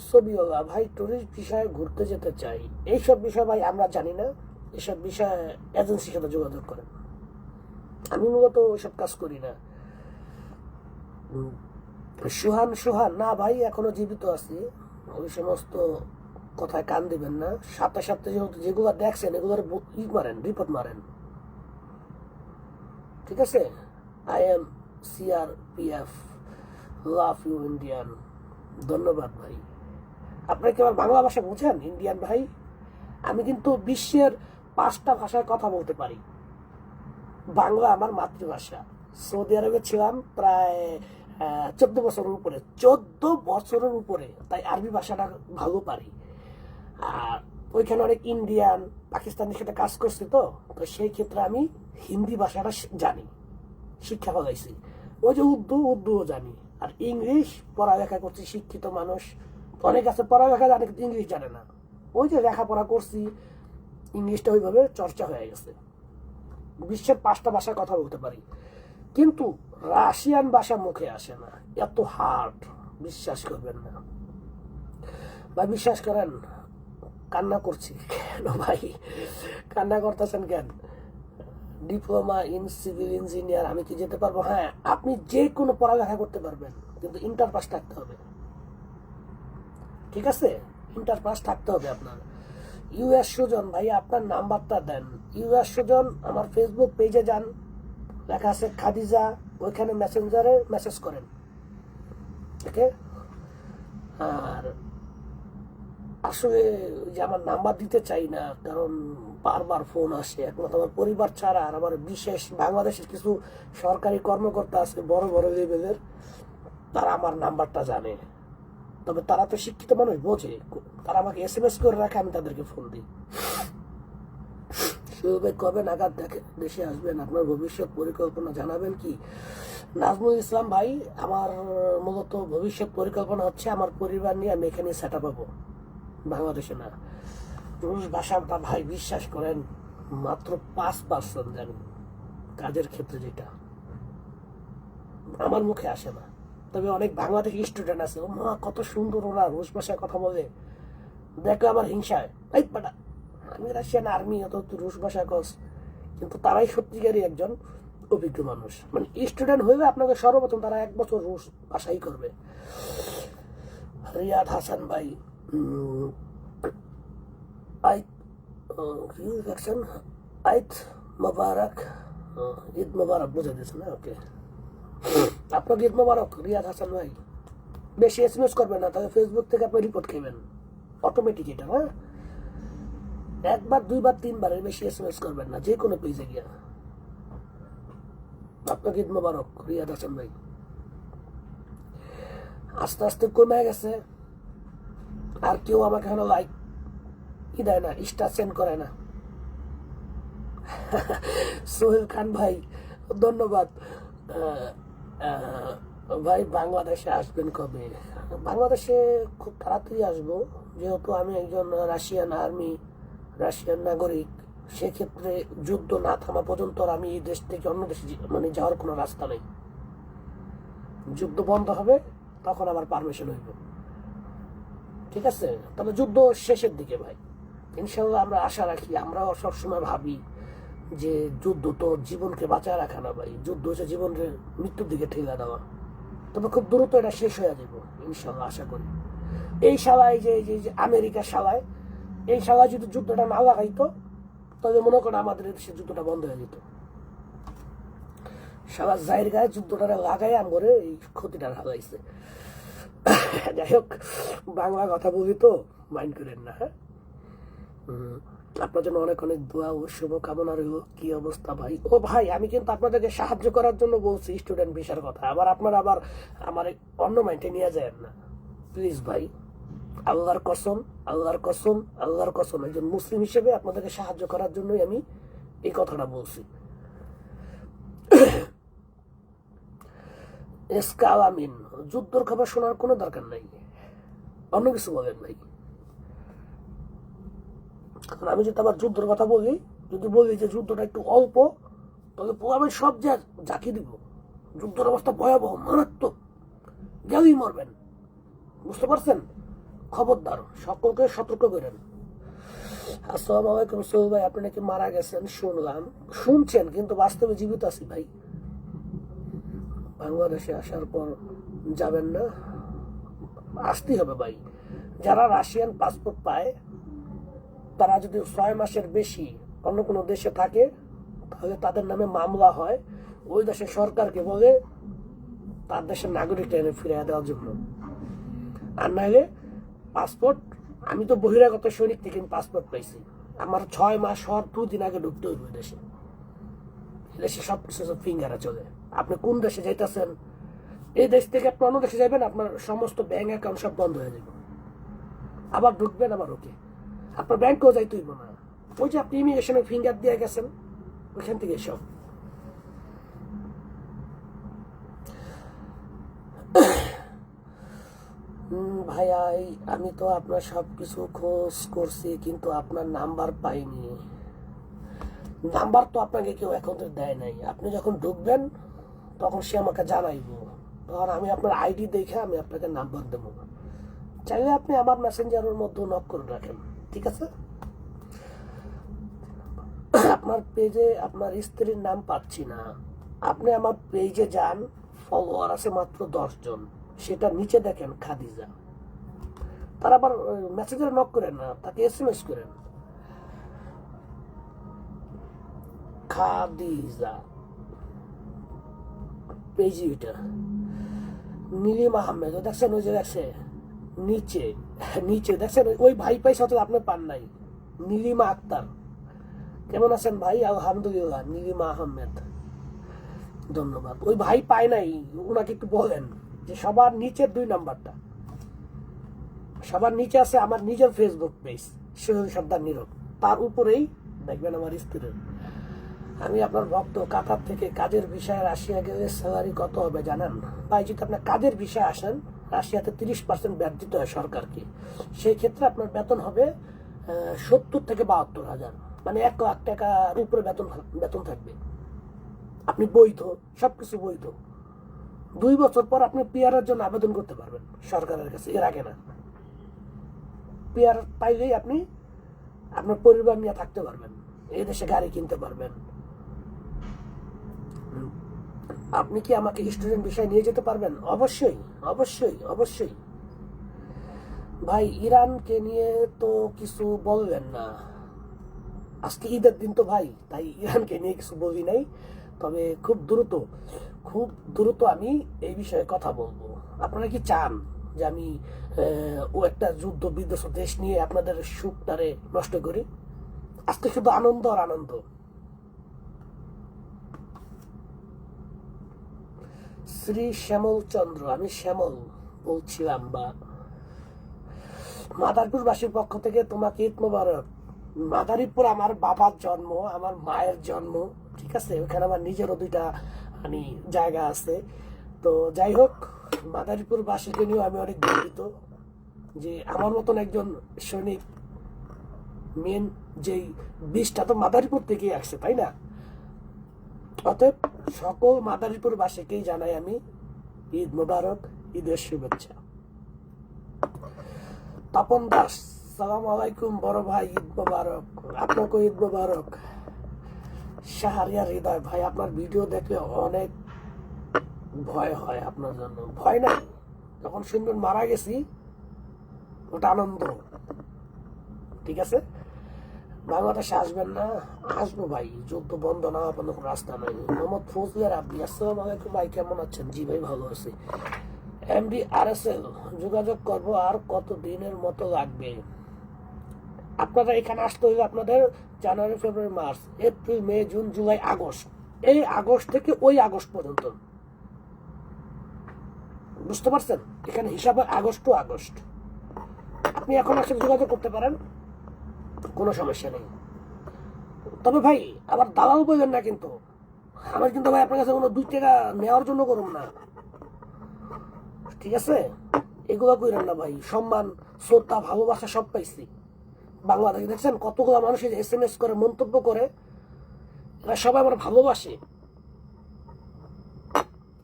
ছবিওয়ালা ভাই, টুরিস্ট বিষয়ে ঘুরতে যেতে চাই, এইসব বিষয় ভাই আমরা জানি না। এসব বিষয়ে এজেন্সির সাথে যোগাযোগ করেন। আমি মূলত ওইসব কাজ করি না। সুহান সুহান না ভাই, এখনো জীবিত আছি। ওই সমস্ত কথায় কান দিবেন না। সাথে সাথে যেগুলো দেখছেন এগুলোর মারেন, রিপোর্ট মারেন, ঠিক আছে? I am CRPF, love you Indian. ধন্যবাদ ভাই। আপনারা কি আমার বাংলা ভাষা বুঝেন ইন্ডিয়ান ভাই? আমি কিন্তু বিশ্বের 5টা ভাষায় কথা বলতে পারি। বাংলা আমার মাতৃভাষা। সৌদি আরবে ছিলাম প্রায় 14 বছরের উপরে, তাই আরবি ভাষাটা ভালো পারি। আর ওইখানে অনেক ইন্ডিয়ান পাকিস্তানের সাথে কাজ করছি, তো তো সেই ক্ষেত্রে আমি হিন্দি ভাষাটা জানি, শিক্ষা ফলাইছি। ওই যে উর্দুও জানি। আর ইংলিশ পড়ালেখা করছি, শিক্ষিত মানুষ অনেক আছে পড়ালেখা জানে কিন্তু ইংলিশ জানে না। ওই যে লেখাপড়া করছি, ইংলিশটা ওইভাবে চর্চা হয়ে গেছে। বিশ্বের 5টা ভাষা কথা বলতে পারি, কিন্তু রাশিয়ান ভাষা মুখে আসে না, এত হার্ড। বিশ্বাস করবেন না ভাই, বিশ্বাস করেন। কান্না করছি কেন ভাই? কান্না করতেছেন কেন? ডিপ্লোমা ইন সিভিল ইঞ্জিনিয়ার আমি কি যেতে পারবো? হ্যাঁ, আপনি যে কোনো পড়ালেখা করতে পারবেন, কিন্তু ইন্টার পাস থাকতে হবে, ঠিক আছে? ইন্টার পাস থাকতে হবে আপনার। US সুজন ভাই, আপনার নাম্বারটা দেন। US সুজন, আমার ফেসবুক পেজে যান, লেখা আছে খাদিজা, ওইখানে মেসেঞ্জারে মেসেজ করেন, ওকে? আর আসলে যে আমার নাম্বার দিতে চাই না, কারণ বারবার ফোন আসে। একমাত্র আমার পরিবার ছাড়া আর আমার বিশেষ বাংলাদেশের কিছু সরকারি কর্মকর্তা আছে বড় বড় লেভেলের, তারা আমার নাম্বারটা জানে। তবে তারা তো শিক্ষিত মানুষ, বোঝে। তারা আমাকে SMS করে রাখে, আমি তাদেরকে ফোন দিই। সুযোগে কবে নাগাদ দেশে আসবেন? আপনার ভবিষ্যৎ পরিকল্পনা জানাবেন কি? নাজমুল ইসলাম ভাই, আমার মূলত ভবিষ্যৎ পরিকল্পনা হচ্ছে আমার পরিবার নিয়ে আমি এখানে সেট আপ হবো, বাংলাদেশে না। রুশ ভাষাটা ভাই বিশ্বাস করেন মাত্র 5% জানি, কাজের ক্ষেত্রে যেটা আমার মুখে আসে না। তবে অনেক বাংলাদেশি স্টুডেন্ট আছে, ও মা কত সুন্দর ওরা রুশ ভাষায় কথা বলে, দেখো আমার হিংসায়। এই পাটা, আমি রাশিয়ান আর্মি, অত রুশ ভাষা কস। কিন্তু তারাই সত্যিকারই একজন অভিজ্ঞ মানুষ। মানে স্টুডেন্ট হইলে আপনাকে সর্বপ্রথম তারা 1 বছর রুশ ভাষাই করবে। রিয়াদ হাসান ভাই, কি দেখছেন? ঈদ মোবারক, ঈদ মোবারক বুঝে দিয়েছেন না? ওকে, আপনাকে ঈদ মোবারক রিয়াদ হাসান ভাই। বেশি SMS করবেন না, তাহলে ফেসবুক থেকে আপনি রিপোর্ট খেবেন অটোমেটিক। এটা হ্যাঁ, 1 বার 2 বার 3 বারের বেশি SMS করবেন না, যে কোনো পেজে গিয়া। আপনাকে ঈদ মোবারক রিয়াদ হাসান ভাই। আস্তে আস্তে কমে গেছে, আর কেউ আমাকে এখনো লাইক কি দেয় না, স্টার সেন্ড করে না। সোহেল খান ভাই, ধন্যবাদ ভাই। বাংলাদেশে আসবেন কবে? বাংলাদেশে খুব তাড়াতাড়ি আসবো, যেহেতু আমি একজন রাশিয়ান আর্মি, রাশিয়ান নাগরিক। সেক্ষেত্রে যুদ্ধ না থামা পর্যন্ত আমি এই দেশ থেকে অন্য দেশে মানে যাওয়ার কোনো রাস্তা নেই। যুদ্ধ বন্ধ হবে তখন আমার পারমিশন হইব, ঠিক আছে? তবে যুদ্ধ শেষের দিকে ভাই, ইনশাল্লাহ আমরা আশা রাখি। আমরাও সবসময় ভাবি যে যুদ্ধ তো জীবনকে বাঁচায় রাখা না ভাই, যুদ্ধ হচ্ছে জীবনকে মৃত্যুর দিকে ঠেলে দেওয়া। তবে খুব দ্রুত এটা শেষ হয়ে যাব ইনশাল্লাহ, আশা করি। এই শালায় যে আমেরিকার শালায়, এই শালায় যদি যুদ্ধটা না লাগাইতো, তবে মনে করেন আমাদের দেশে যুদ্ধটা বন্ধ হয়ে যেত। শালা জাহির গায়ে যুদ্ধটা লাগাই আমরে এই ক্ষতিটা হারাইছে। যাই হোক, বাংলা কথা বলি তো মাইন্ড করেন না। হ্যাঁ, আপনার জন্য অনেক অনেক দোয়া ও শুভকামনা রইল। কি অবস্থা ভাই? ও ভাই, আমি কিন্তু আপনাদেরকে সাহায্য করার জন্য বলছি স্টুডেন্ট ভিসার কথা। আপনারা আবার আমার অন্য মাইন্ডে নিয়ে যায় না প্লিজ ভাই। আল্লাহর কসম, আল্লাহর কসম, আল্লাহর কসম, একজন মুসলিম হিসেবে আপনাদেরকে সাহায্য করার জন্যই আমি এই কথাটা বলছি। এসকালামিন, যুদ্ধের খবর শোনার কোনো দরকার নাই, অন্য কিছু বলেন ভাই। আমি যদি আবার যুদ্ধের কথা বলি, যদি বলি যে যুদ্ধটা একটু অল্প, তাহলে আমি সব জাকি দিব। যুদ্ধের অবস্থা ভয়াবহ, মারাত্মক, গেলেই মরবেন, বুঝতে পারছেন? খবরদার, সকলকে সতর্ক করেন। আসসালামু আলাইকুম সোহেল ভাই, আপনি নাকি মারা গেছেন শুনলাম। শুনছেন, কিন্তু বাস্তবে জীবিত আছি ভাই। বাংলাদেশে আসার পর যাবেন না, আসতেই হবে ভাই। যারা রাশিয়ান পাসপোর্ট পায় তারা যদি 6 মাসের বেশি অন্য কোনো দেশে থাকে তাহলে তাদের নামে মামলা হয়, ওই দেশের সরকারকে বলে তার দেশের নাগরিকটা এনে ফিরিয়ে দেওয়ার জন্য। আর নাহলে পাসপোর্ট, আমি তো বহিরাগত সৈনিক থেকে পাসপোর্ট পাইছি, আমার 6 মাস হওয়ার 2 দিন আগে ঢুকতে হইব দেশে। দেশে সব কিছু ফিঙ্গারে চলে। আপনি কোন দেশে যাইতেছেন, এই দেশ থেকে আপনি অন্য দেশে যাবেন, আপনার সমস্ত ব্যাংক অ্যাকাউন্ট সব বন্ধ হয়ে যাবে। আবার ঢুকবেন, আবার ওকে, আপনার ব্যাংকেও যাইতে হইব না। ওই যে আপনি ইমিগ্রেশনে ফিঙ্গার দিয়ে গেছেন, ওইখান থেকে সব। ভাইয়া আমি তো আপনার সব কিছু খোঁজ করছি কিন্তু আপনার নাম্বার পাইনি। নাম্বার তো আপনাকে কেউ এখন তো দেয় নাই। আপনি যখন ঢুকবেন তখন সে আমাকে জানাইব, তখন আমি আপনার আইডি দেখে আমি আপনাকে নাম্বার দেবো। চাইলে আপনি আমার মেসেঞ্জারের মধ্যে নক করে রাখেন, ঠিক আছে? আপনার পেজে আপনার স্ত্রীর নাম পাচ্ছি না। আপনি আমার পেজে যান, ফলোয়ার আছে মাত্র 10 জন, সেটা নিচে দেখেন খাদিজা। তার আবার মেসেঞ্জারে নক করেন না, তাকে SMS করেন খাদিজা পেজি। ওইটা নীলিম আহমেদ, দেখছেন? ওই যে দেখছে নিচে নিচে দেখছেন, ওই ভাই পাইছে, অথচ আপনি পান নাই। নীলিমা আক্তার, কেমন আছেন ভাই? আলহামদুলিল্লাহ। নীলিমা আহমেদ, ধন্যবাদ। ওই ভাই পায় নাই, ওনাকে একটু বলেন যে সবার নিচের 2 নাম্বারটা, সবার নিচে আছে আমার নিজের ফেসবুক পেজ সোহেল সর্দার নীরব, তার উপরেই দেখবেন আমার স্ত্রীর। আমি আপনার ভক্ত। কাতার থেকে কাজের বিষয়ে রাশিয়া গেলে স্যালারি কত হবে জানেন? ভাই যদি আপনার কাজের বিষয়ে আসেন, রাশিয়াতে 30% ব্যাট দিতে হয় সরকারকে। সেই ক্ষেত্রে আপনার বেতন হবে 70 থেকে 72,000, মানে 1 লাখ টাকার উপরে বেতন থাকবে। আপনি বৈধ, সবকিছু বৈধ। 2 বছর পর আপনি পিআরের জন্য আবেদন করতে পারবেন সরকারের কাছে, এর আগে না। পিআর পাইলেই আপনি আপনার পরিবার নিয়ে থাকতে পারবেন, এই দেশে গাড়ি কিনতে পারবেন। আপনি কি আমাকে স্টুডেন্ট বিষয় নিয়ে যেতে পারবেন? অবশ্যই অবশ্যই অবশ্যই। ভাই ইরানকে নিয়ে তো কিছু বলবেন না, আজকে ঈদের দিন তো ভাই, তাই ইরানকে নিয়ে কিছু বলি নাই। তবে খুব দ্রুত আমি এই বিষয়ে কথা বলবো। আপনারা কি চান যে আমি ও একটা যুদ্ধ বিধ্বস্ত দেশ নিয়ে আপনাদের সুখটারে নষ্ট করি? আজকে শুধু আনন্দ আর আনন্দ। শ্রী শ্যামল চন্দ্র, আমি শ্যামল বলছিলাম। বা মাদারীপুরবাসীর পক্ষ থেকে তোমাকে ঈদ মোবারক। মাদারীপুর আমার বাবার জন্ম, আমার মায়ের জন্ম, ঠিক আছে? ওখানে আমার নিজেরও 2টা মানে জায়গা আছে। তো যাই হোক, মাদারীপুরবাসীকে নিয়েও আমি অনেক গর্বিত যে আমার মতন একজন সৈনিক, মেন যেই বিষটা তো মাদারীপুর থেকেই আসছে, তাই না? অতএব সকল মাদারীপুরবাসীকেই জানাই আমি ঈদ মোবারক, ঈদের শুভেচ্ছা। তপন দাস, সালাম আলাইকুম বড় ভাই, ঈদ মোবারক। আপনাকে ঈদ মোবারক। শাহরিয়ার হৃদয়, ভাই আপনার ভিডিও দেখলে অনেক ভয় হয় আপনার জন্য। ভয় নাই, যখন শুনবেন মারা গেছি ওটা আনন্দ, ঠিক আছে? বাংলাদেশে আসবেন না? আসবো ভাই, যুদ্ধ বন্ধ না হওয়ার কোনো রাস্তা নাই। মোহাম্মদ ফজলের আপনি, আসসালামু আলাইকুম ভাই, কেমন আছেন? জি ভাই ভালো আছি। MD RSL, যোগাযোগ করবো, আর কত দিনের মতো লাগবে? আপনারা এখানে আসতে হইলে আপনাদের জানুয়ারি, ফেব্রুয়ারি, মার্চ, এপ্রিল, মে, জুন, জুলাই, আগস্ট, এই আগস্ট থেকে ওই আগস্ট পর্যন্ত, বুঝতে পারছেন? এখানে হিসাবে আগস্ট টু আগস্ট। আপনি এখন আসলে যোগাযোগ করতে পারেন, কোনো সমস্যা নেই। তবে ভাই আবার দালাল বলবেন না কিন্তু। আমার কিন্তু ভাই আপনার কাছে কোনো 2 টাকা নেওয়ার জন্য করুন না, ঠিক আছে? এগুলো কইরেন না ভাই। সম্মান, শ্রদ্ধা, ভালোবাসা সব পাইছি বাংলাদেশে। দেখছেন কতগুলো মানুষ SMS করে, মন্তব্য করে, এরা সবাই আমার ভালোবাসে,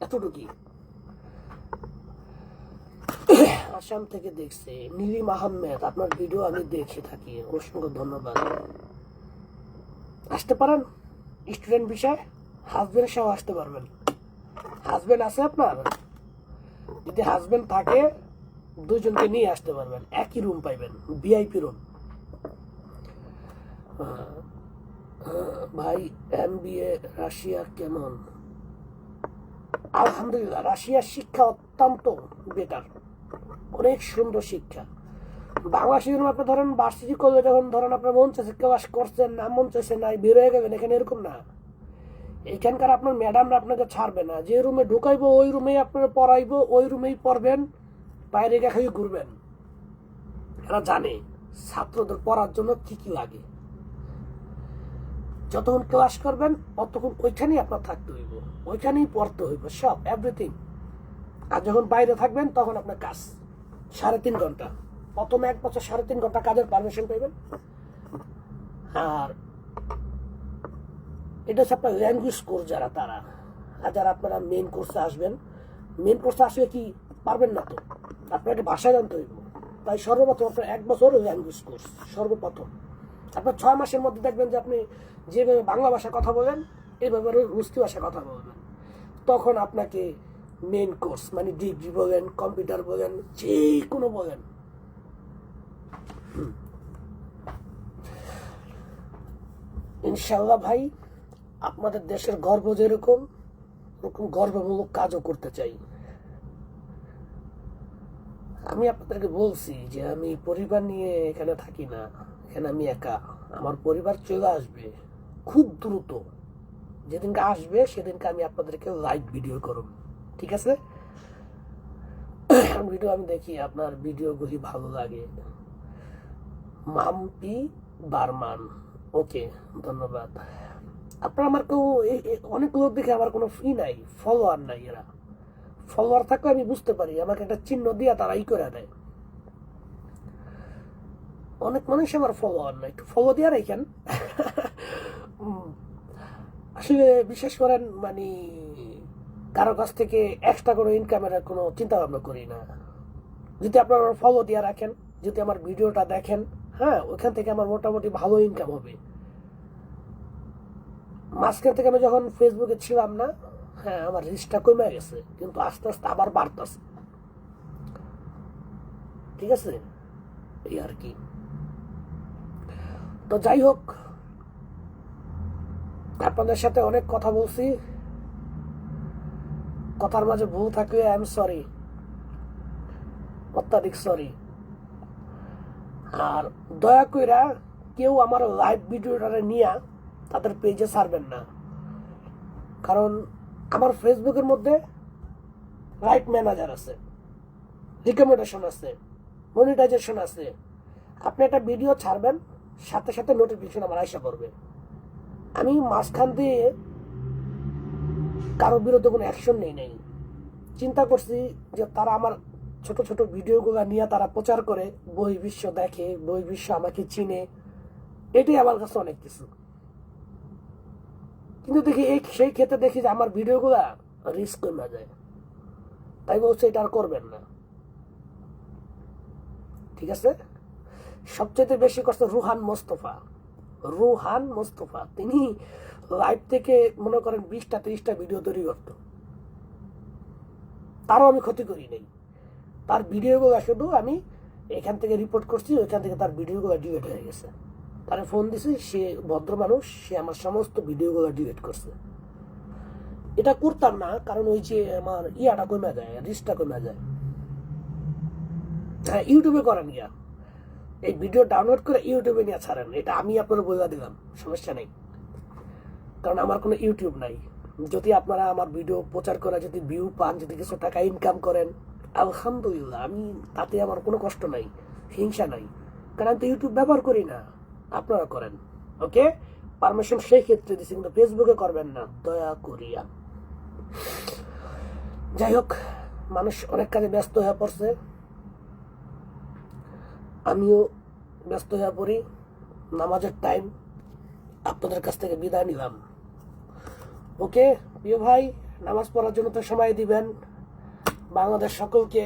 এতটুকুই। আসাম থেকে দেখছে নীলিম আহমেদ, আপনার ভিডিও আমি দেখে থাকি, অসংখ্য ধন্যবাদ। আসতে পারেন স্টুডেন্ট বিষয়, হাজবেন্ড সহ আসতে পারবেন। হাজবেন্ড আছে আপনার? যদি হাজবেন্ড থাকে দুজনকে নিয়ে আসতে পারবেন, একই রুম পাইবেন, ভিআইপি রুম। ভাই এমবিএ রাশিয়া কেমন? আলহামদুলিল্লাহ, রাশিয়ার শিক্ষা অত্যন্ত বেটার, অনেক সুন্দর শিক্ষা। বাংলাদেশে যেরকম আপনি ধরেন ভার্সিটি করলে যখন ধরেন আপনার মন চাইছে ক্লাস করছেন না, মন চাইছে নাই বের হয়ে গেলেন, এখানে এরকম না। এখানকার আপনার ম্যাডামরা আপনাকে ছাড়বে না, যে রুমে ঢুকাইবো ওই রুমেই আপনারা পড়াইবো, ওই রুমেই পড়বেন, বাইরে খাই ঘুরবেন। এরা জানে ছাত্রদের পড়ার জন্য কি কি লাগে। যতক্ষণ ক্লাস করবেন ততক্ষণ ওইখানেই আপনার থাকতে হইব, ওইখানেই পড়তে হইব, সব এভরিথিং। আর যখন বাইরে থাকবেন তখন আপনার কাজ 3.5 ঘন্টা, প্রথম 1 বছর 3.5 ঘন্টা কাজের পারমিশন পাইবেন। আর এটা হচ্ছে আপনার ল্যাঙ্গুয়েজ কোর্স যারা তারা। আর যারা আপনারা মেন কোর্সে আসবেন, মেন কোর্সে আসলে কি পারবেন না, তো আপনাকে ভাষা জানতে হইব। তাই সর্বপ্রথম আপনার 1 বছর ল্যাঙ্গুয়েজ কোর্স সর্বপ্রথম। আপনার 6 মাসের মধ্যে দেখবেন যে আপনি যেভাবে বাংলা ভাষা কথা বলেন এইভাবে রুস্তি ভাষা কথা বলবেন। তখন আপনাকে মেন কোর্স মানে ডিগ্রি বলেন, কম্পিউটার বলেন, যে কোনো বলেন। ইনশাল্লাহ ভাই, আপনাদের দেশের গর্ব যেরকম ওরকম গর্বমূলক কাজও করতে চাই। আমি আপনাদেরকে বলছি যে আমি পরিবার নিয়ে এখানে থাকি না, এখানে আমি একা। আমার পরিবার চলে আসবে খুব দ্রুত, যেদিনকে আসবে সেদিনকে আমি আপনাদেরকে লাইভ ভিডিও করব, ঠিক আছে? ভিডিও আমি দেখি, আপনার ভিডিওগুলি ভালো লাগে। মাম্পি বারমান, ওকে, ধন্যবাদ। আপনার আমার কেউ অনেক লোক দেখে আমার কোনো ফি নাই, ফলোয়ার নাই। এরা ফলোয়ার থাকলে আমি বুঝতে পারি, আমাকে একটা চিহ্ন দিয়া তারা করে দেয়। অনেক মানুষ আমার ফলোয়ার নাই, একটু ফলো দিয়ে রাখেন। আসলে বিশ্বাস করেন, মানে কারো কাছ থেকে এক্সট্রা কোনো ইনকামের কোনো চিন্তা ভাবনা করি না। যদি আপনারা ফলো দিয়ে রাখেন, যদি আমার ভিডিওটা দেখেন, হ্যাঁ, ওইখান থেকে আমার মোটামুটি ভালো ইনকাম হবে। মাঝখান থেকে আমি যখন ফেসবুকে ছিলাম না, হ্যাঁ, আমার রিচটা কমে গেছে, কিন্তু আস্তে আস্তে আবার বাড়তেছে, ঠিক আছে? এই আর কি। তো যাই হোক, আপনাদের সাথে অনেক কথা বলছি, কথার মাঝে ভুল থাকলে আই এম সরি, অত্যাধিক সরি। আর দয়া কইরা কেউ আমার লাইভ ভিডিওটা নিয়ে তাদের পেজে ছাড়বেন না, কারণ আমার ফেসবুকের মধ্যে রাইট ম্যানেজার আছে, রিকমেন্ডেশন আছে, মনিটাইজেশন আছে। আপনি একটা ভিডিও ছাড়বেন, সাথে সাথে নোটিফিকেশন আমার আইসা পড়বে। আমি মাঝখান দিয়ে কারোর বিরুদ্ধে কোনো অ্যাকশন নেই। চিন্তা করছি যে তারা আমার ছোট ছোট ভিডিওগুলো নিয়ে তারা প্রচার করে, বহির্বিশ্ব দেখে, বহির্বিশ্ব আমাকে চিনে, এটাই আমার কাছে অনেক কিছু। কিন্তু দেখি সেই ক্ষেত্রে দেখি যে আমার ভিডিওগুলা রিস্ক কমে যায়, তাই বলছে এটা আর করবেন না, ঠিক আছে? সবচেয়ে বেশি কষ্ট রুহান মোস্তফা, তিনি লাইভ থেকে মনে করেন 20টা 30টা ভিডিও তৈরি করতো, তারও আমি ক্ষতি করি নাই। তার ভিডিওগুলো শুধু আমি এখান থেকে রিপোর্ট করছি, ওইখান থেকে তার ভিডিওগুলো ডিলিট হয়ে গেছে। তারা ফোন দিছি, সে ভদ্র মানুষ, সে আমার সমস্ত ভিডিওগুলো ডিলিট করছে। এটা করতাম না, কারণ ওই যে আমার ইয়াটা কমে যায়, রিচটা কমে যায়। হ্যাঁ, ইউটিউবে করেন গিয়া, এই ভিডিও ডাউনলোড করে ইউটিউবে নিয়ে ছাড়েন, এটা আমি আপনারা বলে দিলাম, সমস্যা নেই, কারণ আমার কোনো ইউটিউব নাই। যদি আপনারা আমার ভিডিও প্রচার করে যদি ভিউ পান, যদি কিছু টাকা ইনকাম করেন, আলহামদুলিল্লাহ, আমি তাতে আমার কোনো কষ্ট নাই, হিংসা নাই, কারণ আমি তো ইউটিউব ব্যবহার করি না, আপনারা করেন, ওকে? পারমিশন সেই ক্ষেত্রে দিচ্ছি, কিন্তু ফেসবুকে করবেন না দয়া করিয়া। যাই হোক, মানুষ অনেক কাজে ব্যস্ত হয়ে পড়ছে, আমিও ব্যস্ত হয়ে পড়ি। নামাজের টাইম, আপনাদের কাছ থেকে বিদায় নিলাম, ওকে? প্রিয় ভাই, নামাজ পড়ার জন্য তো সময় দিবেন। বাংলাদেশ সকলকে